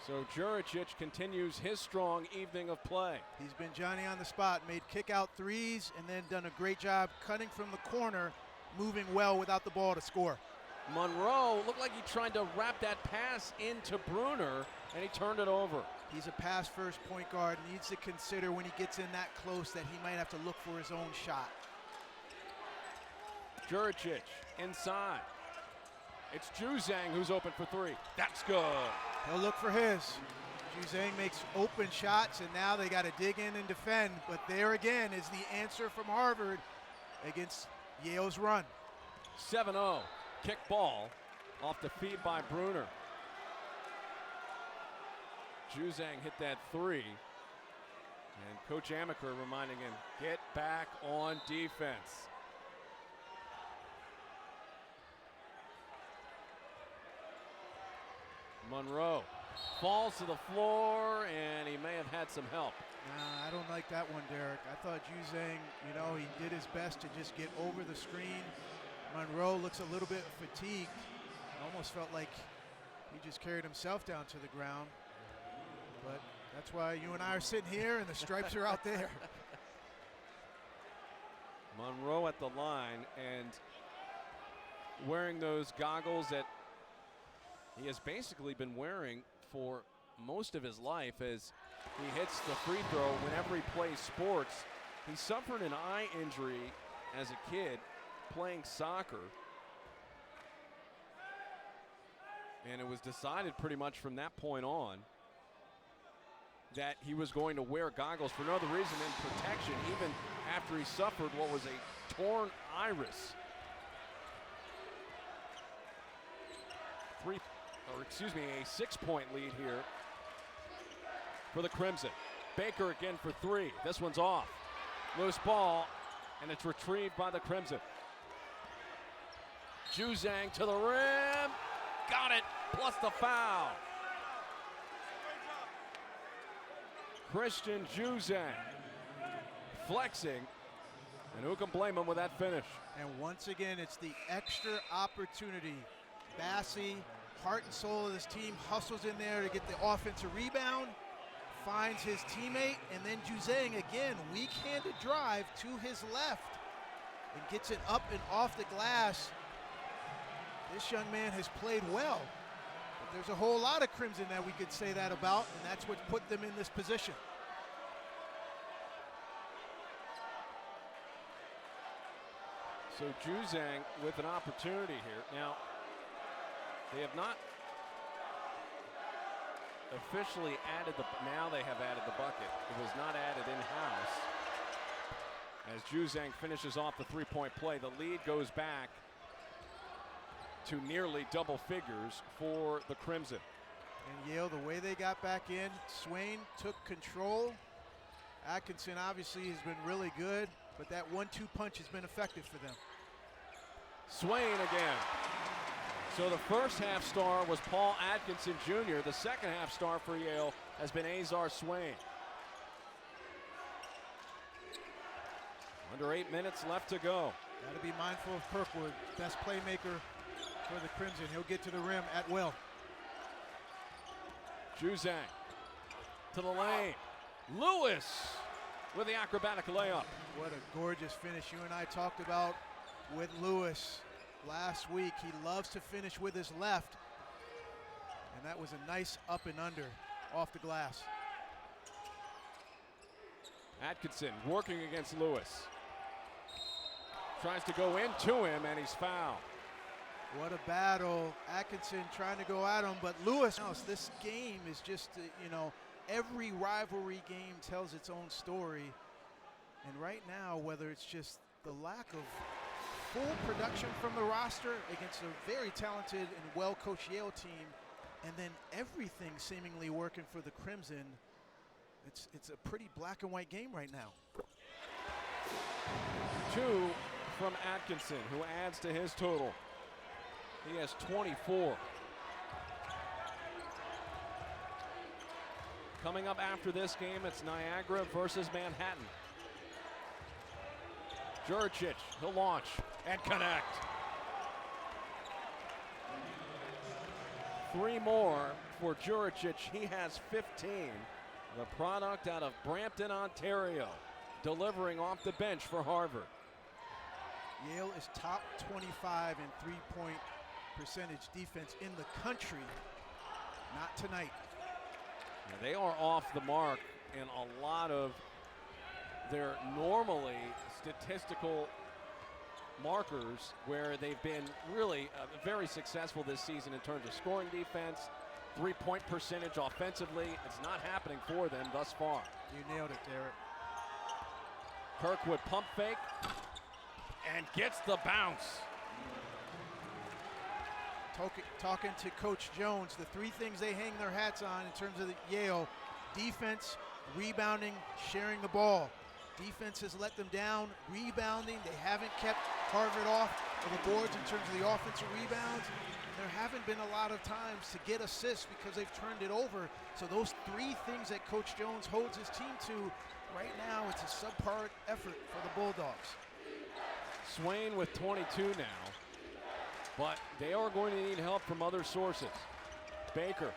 So Juricic continues his strong evening of play. He's been Johnny on the spot, made kick-out threes, and then done a great job cutting from the corner, moving well without the ball to score. Monroe looked like he tried to wrap that pass into Bruner, and he turned it over. He's a pass-first point guard, needs to consider when he gets in that close that he might have to look for his own shot. Juricic inside. It's Juzang who's open for 3. That's good. He'll look for his. Juzang makes open shots, and now they got to dig in and defend. But there again is the answer from Harvard against Yale's run. 7-0. Kick ball off the feed by Bruner. Juzang hit that 3. And Coach Amaker reminding him, get back on defense. Monroe falls to the floor, and he may have had some help. Nah, I don't like that one, Derek. I thought Juzang, he did his best to just get over the screen. Monroe looks a little bit fatigued. Almost felt like he just carried himself down to the ground. But that's why you and I are sitting here, and the stripes are out there. Monroe at the line, and wearing those goggles that he has basically been wearing for most of his life as he hits the free throw whenever he plays sports. He suffered an eye injury as a kid playing soccer, and it was decided pretty much from that point on that he was going to wear goggles for no other reason than protection, even after he suffered what was a torn iris. A 6-point lead here for the Crimson. Baker again for 3. This one's off. Loose ball, and it's retrieved by the Crimson. Juzang to the rim. Got it, plus the foul. Christian Juzang flexing, and who can blame him with that finish? And once again, it's the extra opportunity. Bassey, heart and soul of this team, hustles in there to get the offensive rebound, finds his teammate, and then Juzang again, weak-handed drive to his left and gets it up and off the glass. This young man has played well, but there's a whole lot of Crimson that we could say that about, and that's what put them in this position. So Juzang with an opportunity here. Now, they have not officially added now they have added the bucket. It was not added in-house. As Juzang finishes off the 3-point play, the lead goes back to nearly double figures for the Crimson. And Yale, the way they got back in, Swain took control. Atkinson obviously has been really good, but that 1-2 punch has been effective for them. Swain again. So the first half star was Paul Atkinson Jr. The second half star for Yale has been Azar Swain. Under 8 minutes left to go. Got to be mindful of Kirkwood, best playmaker for the Crimson. He'll get to the rim at will. Juzang to the lane. Lewis with the acrobatic layup. What a gorgeous finish. You and I talked about with Lewis last week. He loves to finish with his left. And that was a nice up and under off the glass. Atkinson working against Lewis. Tries to go into him and he's fouled. What a battle. Atkinson trying to go at him, but Lewis. This game is just, every rivalry game tells its own story. And right now, whether it's just the lack of full production from the roster against a very talented and well-coached Yale team, and then everything seemingly working for the Crimson, it's a pretty black and white game right now. 2 from Atkinson, who adds to his total. He has 24. Coming up after this game, it's Niagara versus Manhattan. Juricic, he'll launch and connect. 3 more for Juricic. He has 15. The product out of Brampton, Ontario, delivering off the bench for Harvard. Yale is top 25 in three-point percentage defense in the country. Not tonight. Yeah, they are off the mark in a lot of their normally statistical markers where they've been really very successful this season in terms of scoring defense, three-point percentage offensively. It's not happening for them thus far. You nailed it, Derek. Kirkwood pump fake and gets the bounce. Talking to Coach Jones, the 3 things they hang their hats on in terms of the Yale: defense, rebounding, sharing the ball. Defense has let them down. Rebounding, they haven't kept Harvard off of the boards in terms of the offensive rebounds. There haven't been a lot of times to get assists because they've turned it over. So those 3 things that Coach Jones holds his team to, right now it's a subpar effort for the Bulldogs. Swain with 22 now, but they are going to need help from other sources. Baker,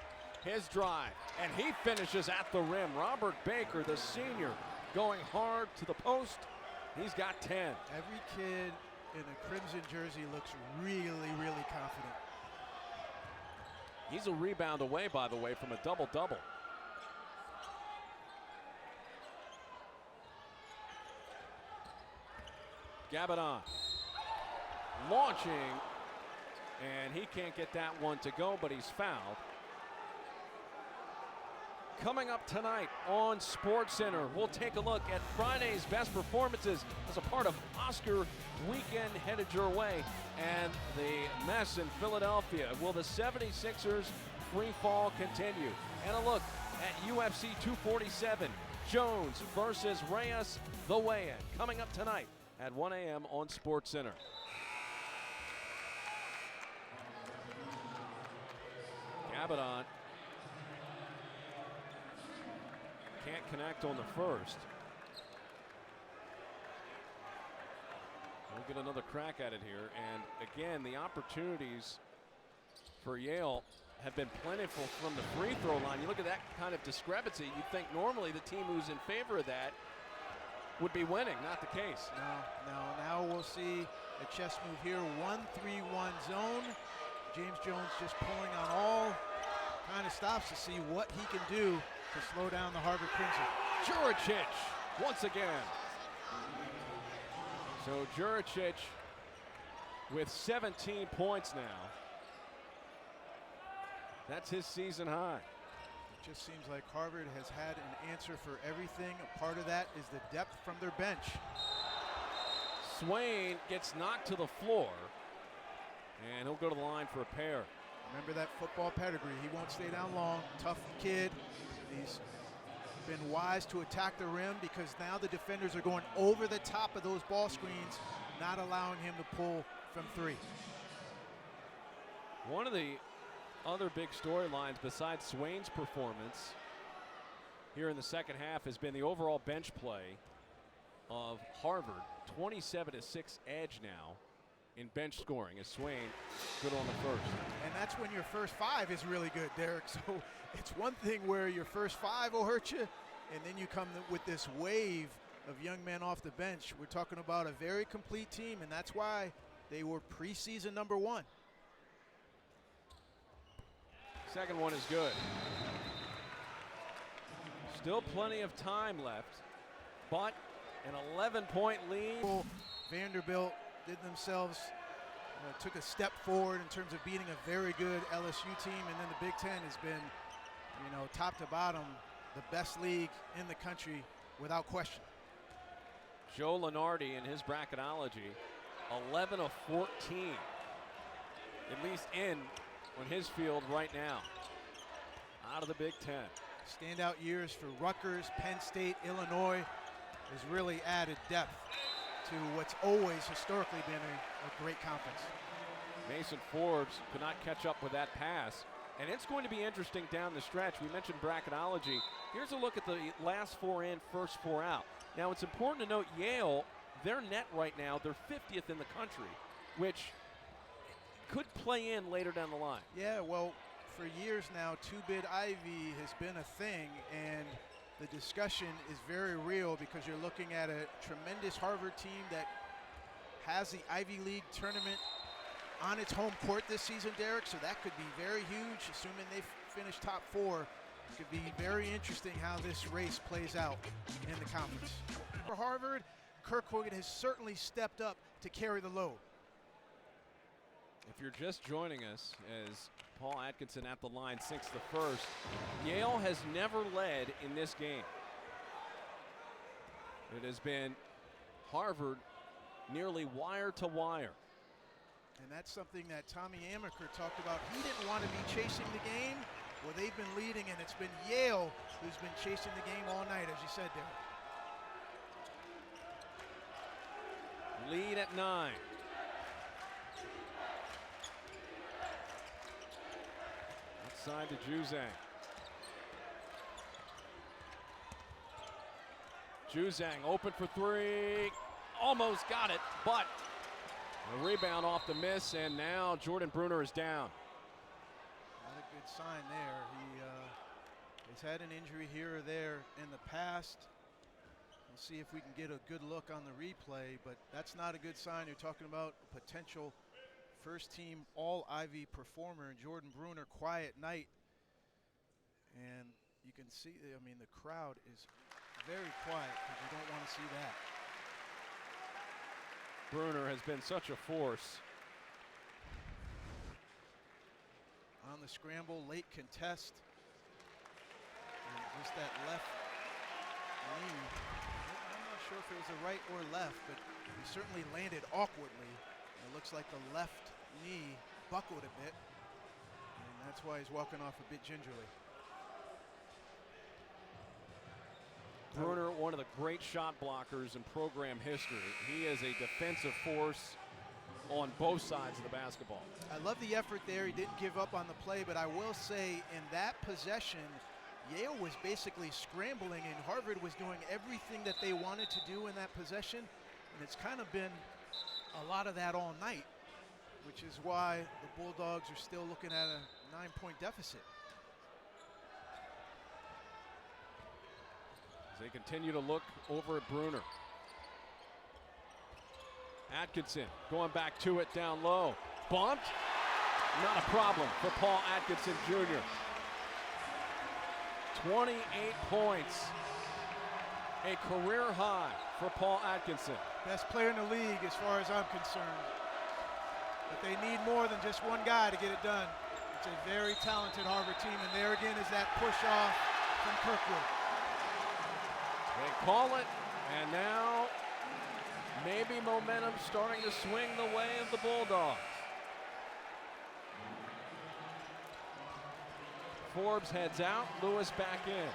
his drive, and he finishes at the rim. Robert Baker, the senior, going hard to the post. He's got 10. Every kid in a Crimson jersey looks really, really confident. He's a rebound away, by the way, from a double-double. Gabadon launching, and he can't get that one to go, but he's fouled. Coming up tonight on SportsCenter, we'll take a look at Friday's best performances as a part of Oscar weekend headed your way, and the mess in Philadelphia. Will the 76ers free fall continue? And a look at UFC 247, Jones versus Reyes, the weigh-in, coming up tonight at 1 a.m. on SportsCenter. Gabadon can't connect on the first. We'll get another crack at it here. And again, the opportunities for Yale have been plentiful from the free throw line. You look at that kind of discrepancy, you'd think normally the team who's in favor of that would be winning. Not the case. No. Now we'll see a chess move here. 1-3-1 zone. James Jones just pulling on all kind of stops to see what he can do to slow down the Harvard Crimson. Juricic once again. So Juricic with 17 points now. That's his season high. It just seems like Harvard has had an answer for everything. A part of that is the depth from their bench. Swain gets knocked to the floor. And he'll go to the line for a pair. Remember that football pedigree. He won't stay down long. Tough kid. He's been wise to attack the rim because now the defenders are going over the top of those ball screens, not allowing him to pull from three. One of the other big storylines besides Swain's performance here in the second half has been the overall bench play of Harvard. 27-6 edge now in bench scoring as Swain good on the first. And that's when your first five is really good, Derek. So it's one thing where your first five will hurt you, and then you come with this wave of young men off the bench. We're talking about a very complete team, and that's why they were preseason #1. Second one is good. Still plenty of time left, but an 11-point lead. Vanderbilt did themselves, took a step forward in terms of beating a very good LSU team, and then the Big Ten has been, top to bottom, the best league in the country without question. Joe Lenardi in his bracketology, 11 of 14, at least on his field right now, out of the Big Ten. Standout years for Rutgers, Penn State, Illinois has really added depth to what's always historically been a great conference. Mason Forbes could not catch up with that pass. And it's going to be interesting down the stretch. We mentioned bracketology. Here's a look at the last four in, first four out. Now it's important to note Yale, their net right now, they're 50th in the country, which could play in later down the line. Yeah, well, for years now, two-bid Ivy has been a thing, and the discussion is very real because you're looking at a tremendous Harvard team that has the Ivy League tournament on its home court this season, Derek, so that could be very huge, assuming they finish top four. It could be very interesting how this race plays out in the conference. For Harvard, Kirk Hogan has certainly stepped up to carry the load. If you're just joining us as Paul Atkinson at the line sinks the first, Yale has never led in this game. It has been Harvard nearly wire to wire. And that's something that Tommy Amaker talked about. He didn't want to be chasing the game. Well, they've been leading, and it's been Yale who's been chasing the game all night, as you said, Derek. Lead at 9. Outside to Juzang. Juzang open for three. Almost got it, but a rebound off the miss, and now Jordan Bruner is down. Not a good sign there. He has had an injury here or there in the past. We'll see if we can get a good look on the replay, but that's not a good sign. You're talking about a potential first-team All-Ivy performer, Jordan Bruner. Quiet night, and you can see, I mean, the crowd is very quiet because you don't want to see that. Bruner has been such a force. On the scramble, late contest. And just that left knee. I'm not sure if it was a right or left, but he certainly landed awkwardly. It looks like the left knee buckled a bit, and that's why he's walking off a bit gingerly. Bruner, one of the great shot blockers in program history. He is a defensive force on both sides of the basketball. I love the effort there. He didn't give up on the play, but I will say in that possession, Yale was basically scrambling, and Harvard was doing everything that they wanted to do in that possession, and it's kind of been a lot of that all night, which is why the Bulldogs are still looking at a 9-point deficit. They continue to look over at Bruner. Atkinson going back to it down low. Bumped. Not a problem for Paul Atkinson Jr. 28 points. A career high for Paul Atkinson. Best player in the league as far as I'm concerned. But they need more than just one guy to get it done. It's a very talented Harvard team, and there again is that push off from Kirkwood. They call it, and now maybe momentum starting to swing the way of the Bulldogs. Forbes heads out, Lewis back in.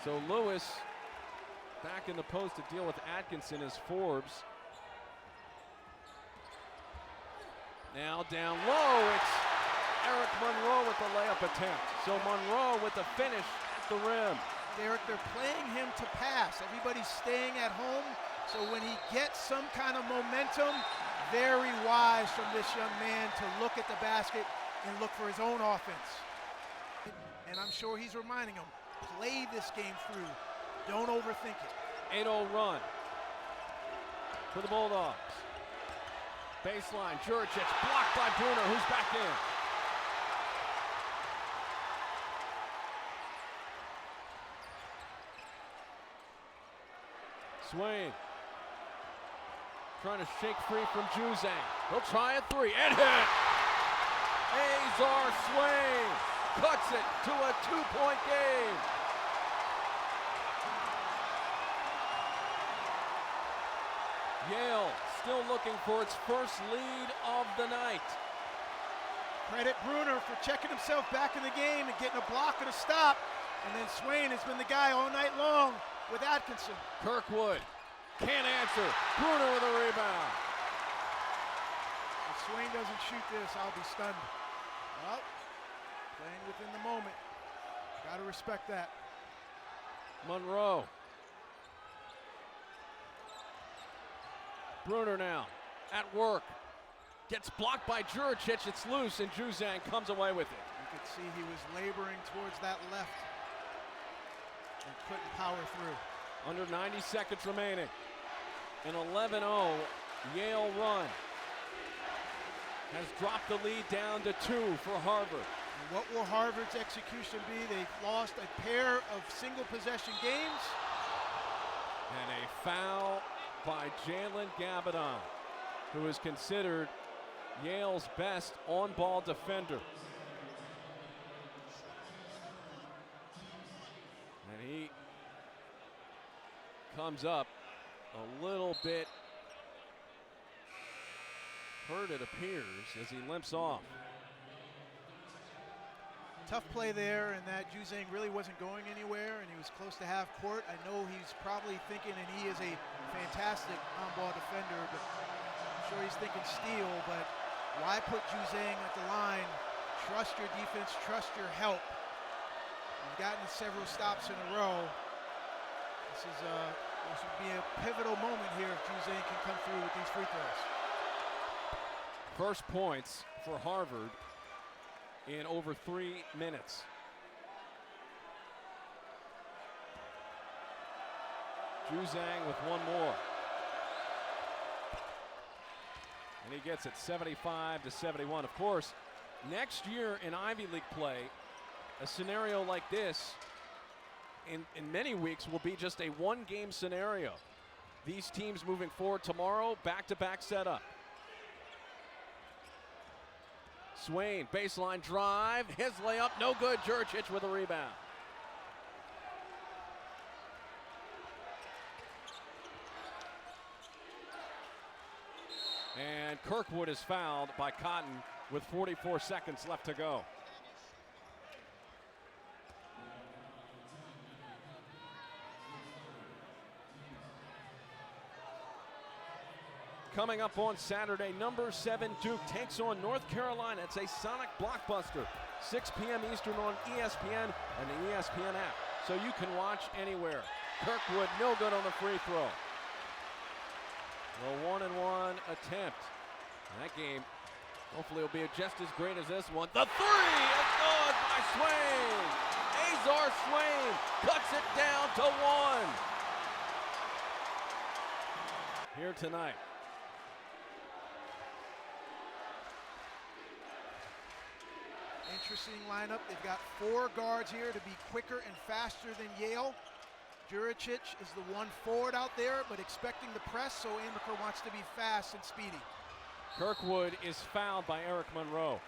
So Lewis back in the post to deal with Atkinson as Forbes. Now down low, it's Eric Monroe with the layup attempt. So Monroe with the finish at the rim. Derek, they're playing him to pass. Everybody's staying at home, so when he gets some kind of momentum, very wise from this young man to look at the basket and look for his own offense. And I'm sure he's reminding him, play this game through. Don't overthink it. 8-0 run for the Bulldogs. Baseline, Juricic blocked by Bruner, who's back in. Swain trying to shake free from Juzang. He'll try a three and hit. Azar Swain cuts it to a 2-point game. Yale still looking for its first lead of the night. Credit Bruner for checking himself back in the game and getting a block and a stop. And then Swain has been the guy all night long with Atkinson. Kirkwood can't answer. Bruner with a rebound. If Swain doesn't shoot this, I'll be stunned. Well, playing within the moment. Gotta respect that. Monroe. Bruner now at work. Gets blocked by Juricic. It's loose, and Juzang comes away with it. You could see he was laboring towards that left and couldn't power through. Under 90 seconds remaining. An 11-0 Yale run has dropped the lead down to 2 for Harvard. And what will Harvard's execution be? They've lost a pair of single possession games. And a foul by Jalen Gabadon, who is considered Yale's best on-ball defender. And he comes up a little bit hurt, it appears, as he limps off. Tough play there, and that Juzang really wasn't going anywhere, and he was close to half court. I know he's probably thinking, and he is a fantastic on-ball defender, but I'm sure he's thinking steal, but why put Juzang at the line? Trust your defense, trust your help. You've gotten several stops in a row. This would be a pivotal moment here if Juzang can come through with these free throws. First points for Harvard in over 3 minutes. Juzang with one more. And he gets it 75-71. Of course, next year in Ivy League play, a scenario like this in many weeks will be just a one-game scenario. These teams moving forward tomorrow, back-to-back setup. Swain, baseline drive, his layup, no good. Juricic with a rebound. And Kirkwood is fouled by Cotton with 44 seconds left to go. Coming up on Saturday, number 7 Duke takes on North Carolina. It's a Sonic blockbuster, 6 p.m. Eastern on ESPN and the ESPN app, so you can watch anywhere. Kirkwood, no good on the free throw. The 1-and-1 attempt. And that game, hopefully, will be just as great as this one. The three is good by Swain. Azar Swain cuts it down to 1. Here tonight. Interesting lineup. They've got 4 guards here to be quicker and faster than Yale. Juricic is the one forward out there, but expecting the press, so Amaker wants to be fast and speedy. Kirkwood is fouled by Eric Monroe.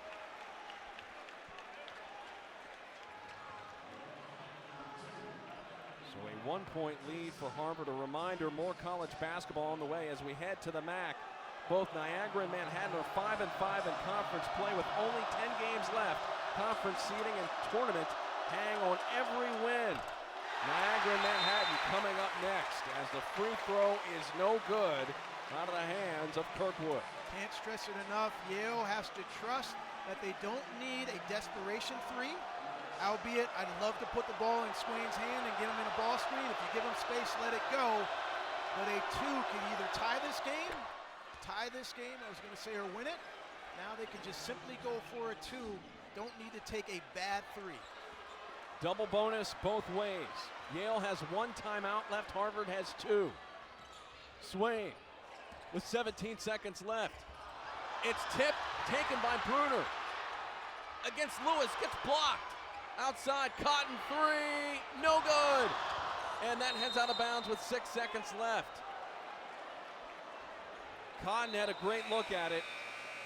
So a 1-point lead for Harvard. A reminder, more college basketball on the way as we head to the MAC Both Niagara and Manhattan are 5-5 in conference play with only 10 games left. Conference seeding and tournament hang on every win. Niagara and Manhattan coming up next as the free throw is no good out of the hands of Kirkwood. Can't stress it enough. Yale has to trust that they don't need a desperation three. Albeit, I'd love to put the ball in Swain's hand and get him in a ball screen. If you give him space, let it go. But a two can either tie this game, I was going to say, or win it. Now they can just simply go for a two. Don't need to take a bad three. Double bonus both ways. Yale has 1 timeout left, Harvard has 2. Swain with 17 seconds left. It's tipped, taken by Bruner. Against Lewis, gets blocked. Outside, Cotton three, no good. And that heads out of bounds with 6 seconds left. Cotton had a great look at it,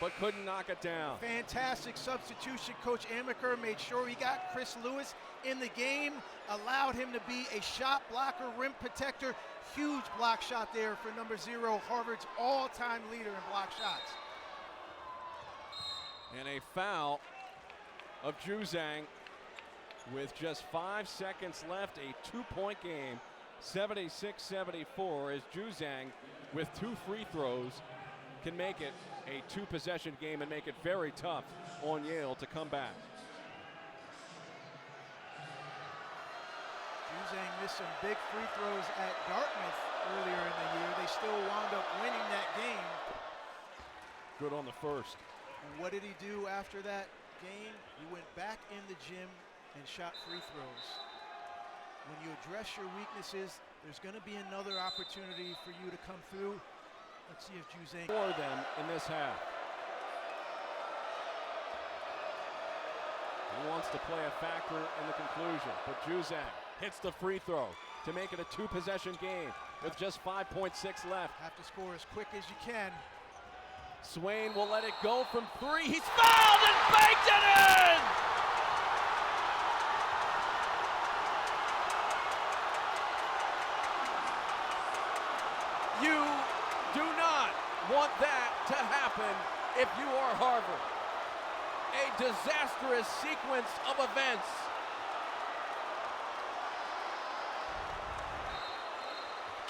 but couldn't knock it down. Fantastic substitution. Coach Amaker made sure he got Chris Lewis in the game, allowed him to be a shot blocker, rim protector. Huge block shot there for number 0, Harvard's all-time leader in block shots. And a foul of Juzang with just 5 seconds left, a 2-point game, 76-74, as Juzang with 2 free throws can make it a 2-possession game and make it very tough on Yale to come back. Juzang missed some big free throws at Dartmouth earlier in the year. They still wound up winning that game. Good on the first. And what did he do after that game? He went back in the gym and shot free throws. When you address your weaknesses, there's going to be another opportunity for you to come through. Let's see if Juzang for them in this half. He wants to play a factor in the conclusion, but Juzang hits the free throw to make it a 2-possession game with just 5.6 left. Have to score as quick as you can. Swain will let it go from 3. He's fouled and banked it in! You do not want that to happen if you are Harvard. A disastrous sequence of events.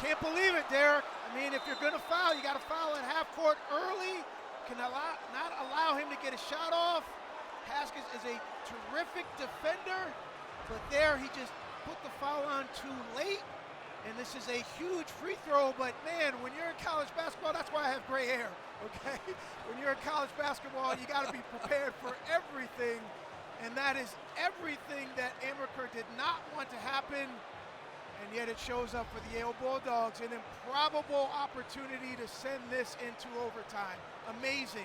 Can't believe it, Derek. I mean, if you're going to foul, you got to foul at half court early. Not allow him to get a shot off. Haskins is a terrific defender, but there he just put the foul on too late. And this is a huge free throw, but man, when you're in college basketball, that's why I have gray hair, okay? When you're in college basketball, you gotta be prepared for everything, and that is everything that Amaker did not want to happen, and yet it shows up for the Yale Bulldogs, an improbable opportunity to send this into overtime. Amazing.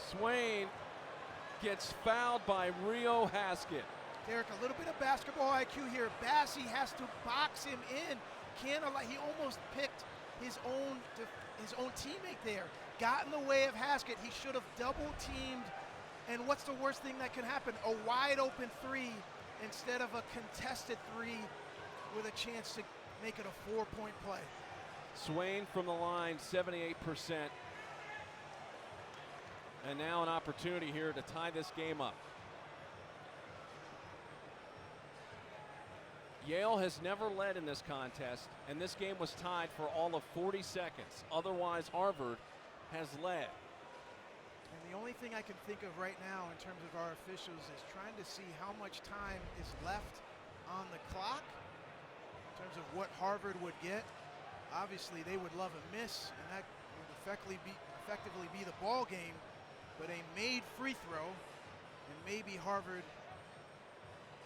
Swain gets fouled by Rio Haskett. Derek, a little bit of basketball IQ here. Bassie has to box him in. Can't allow, he almost picked his own teammate there. Got in the way of Haskett. He should have double teamed. And what's the worst thing that can happen? A wide open 3 instead of a contested 3 with a chance to make it a 4-point play. Swain from the line, 78%. And now an opportunity here to tie this game up. Yale has never led in this contest, and this game was tied for all of 40 seconds. Otherwise, Harvard has led. And the only thing I can think of right now in terms of our officials is trying to see how much time is left on the clock in terms of what Harvard would get. Obviously, they would love a miss, and that would effectively be the ball game, but a made free throw, and maybe Harvard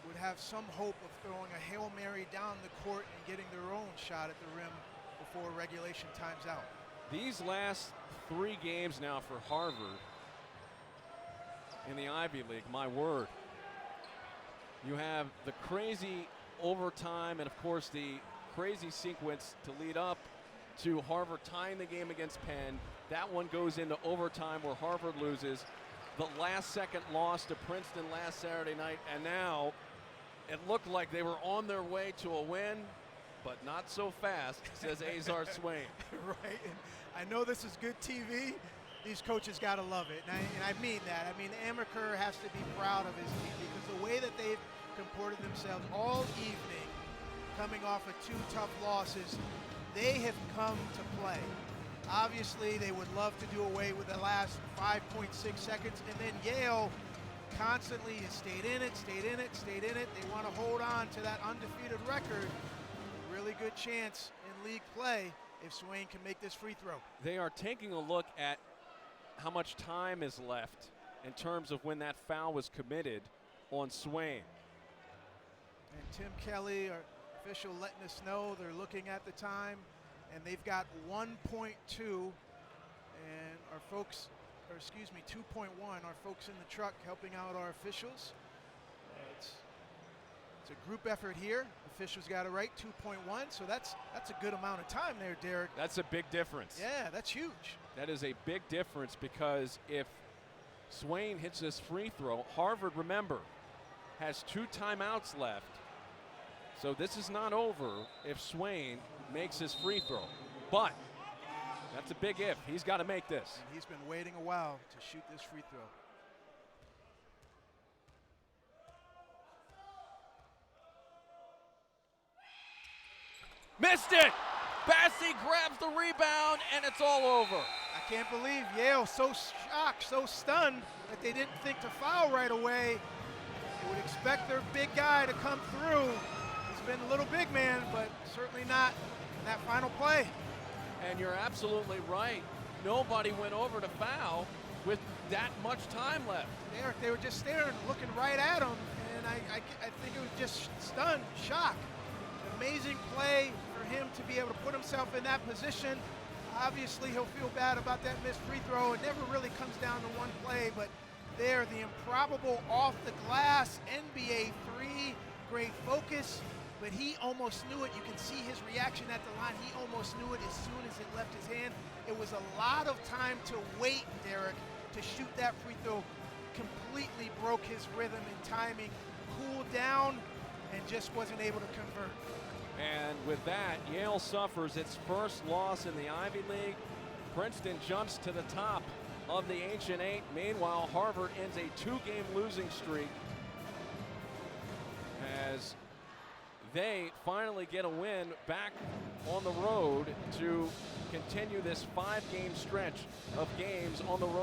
would have some hope of throwing a Hail Mary down the court and getting their own shot at the rim before regulation times out. These last 3 games now for Harvard in the Ivy League, my word. You have the crazy overtime and, of course, the crazy sequence to lead up to Harvard tying the game against Penn. That one goes into overtime where Harvard loses. The last-second loss to Princeton last Saturday night, and now it looked like they were on their way to a win, but not so fast, says Azar Swain. Right. And I know this is good TV. These coaches got to love it. And I mean that. I mean, Amaker has to be proud of his team because the way that they've comported themselves all evening, coming off of 2 tough losses, they have come to play. Obviously, they would love to do away with the last 5.6 seconds. And then Yale constantly has stayed in it, stayed in it, stayed in it. They want to hold on to that undefeated record. Really good chance in league play if Swain can make this free throw. They are taking a look at how much time is left in terms of when that foul was committed on Swain. And Tim Kelly, our official, letting us know they're looking at the time, and they've got 1.2, and our folks, or excuse me, 2.1, our folks in the truck helping out our officials. It's a group effort here. Officials got it right, 2.1, so that's a good amount of time there, Derek. That's a big difference. Yeah, that's huge. That is a big difference because if Swain hits this free throw, Harvard, remember, has 2 timeouts left. So this is not over if Swain makes his free throw. But that's a big if. He's got to make this. And he's been waiting a while to shoot this free throw. Missed it! Bassey grabs the rebound, and it's all over. I can't believe Yale so shocked, so stunned that they didn't think to foul right away. They would expect their big guy to come through. He's been a little big man, but certainly not in that final play. And you're absolutely right. Nobody went over to foul with that much time left. They were just staring, looking right at him, and I think it was just stunned, shock. Amazing play for him to be able to put himself in that position. Obviously, he'll feel bad about that missed free throw. It never really comes down to one play, but there, the improbable off the glass NBA 3, great focus, but he almost knew it. You can see his reaction at the line. He almost knew it as soon as it left his hand. It was a lot of time to wait, Derek, to shoot that free throw. Completely broke his rhythm and timing, cooled down, and just wasn't able to convert. And with that, Yale suffers its first loss in the Ivy League. Princeton jumps to the top of the Ancient Eight. Meanwhile, Harvard ends a 2-game losing streak as they finally get a win back on the road to continue this 5-game stretch of games on the road.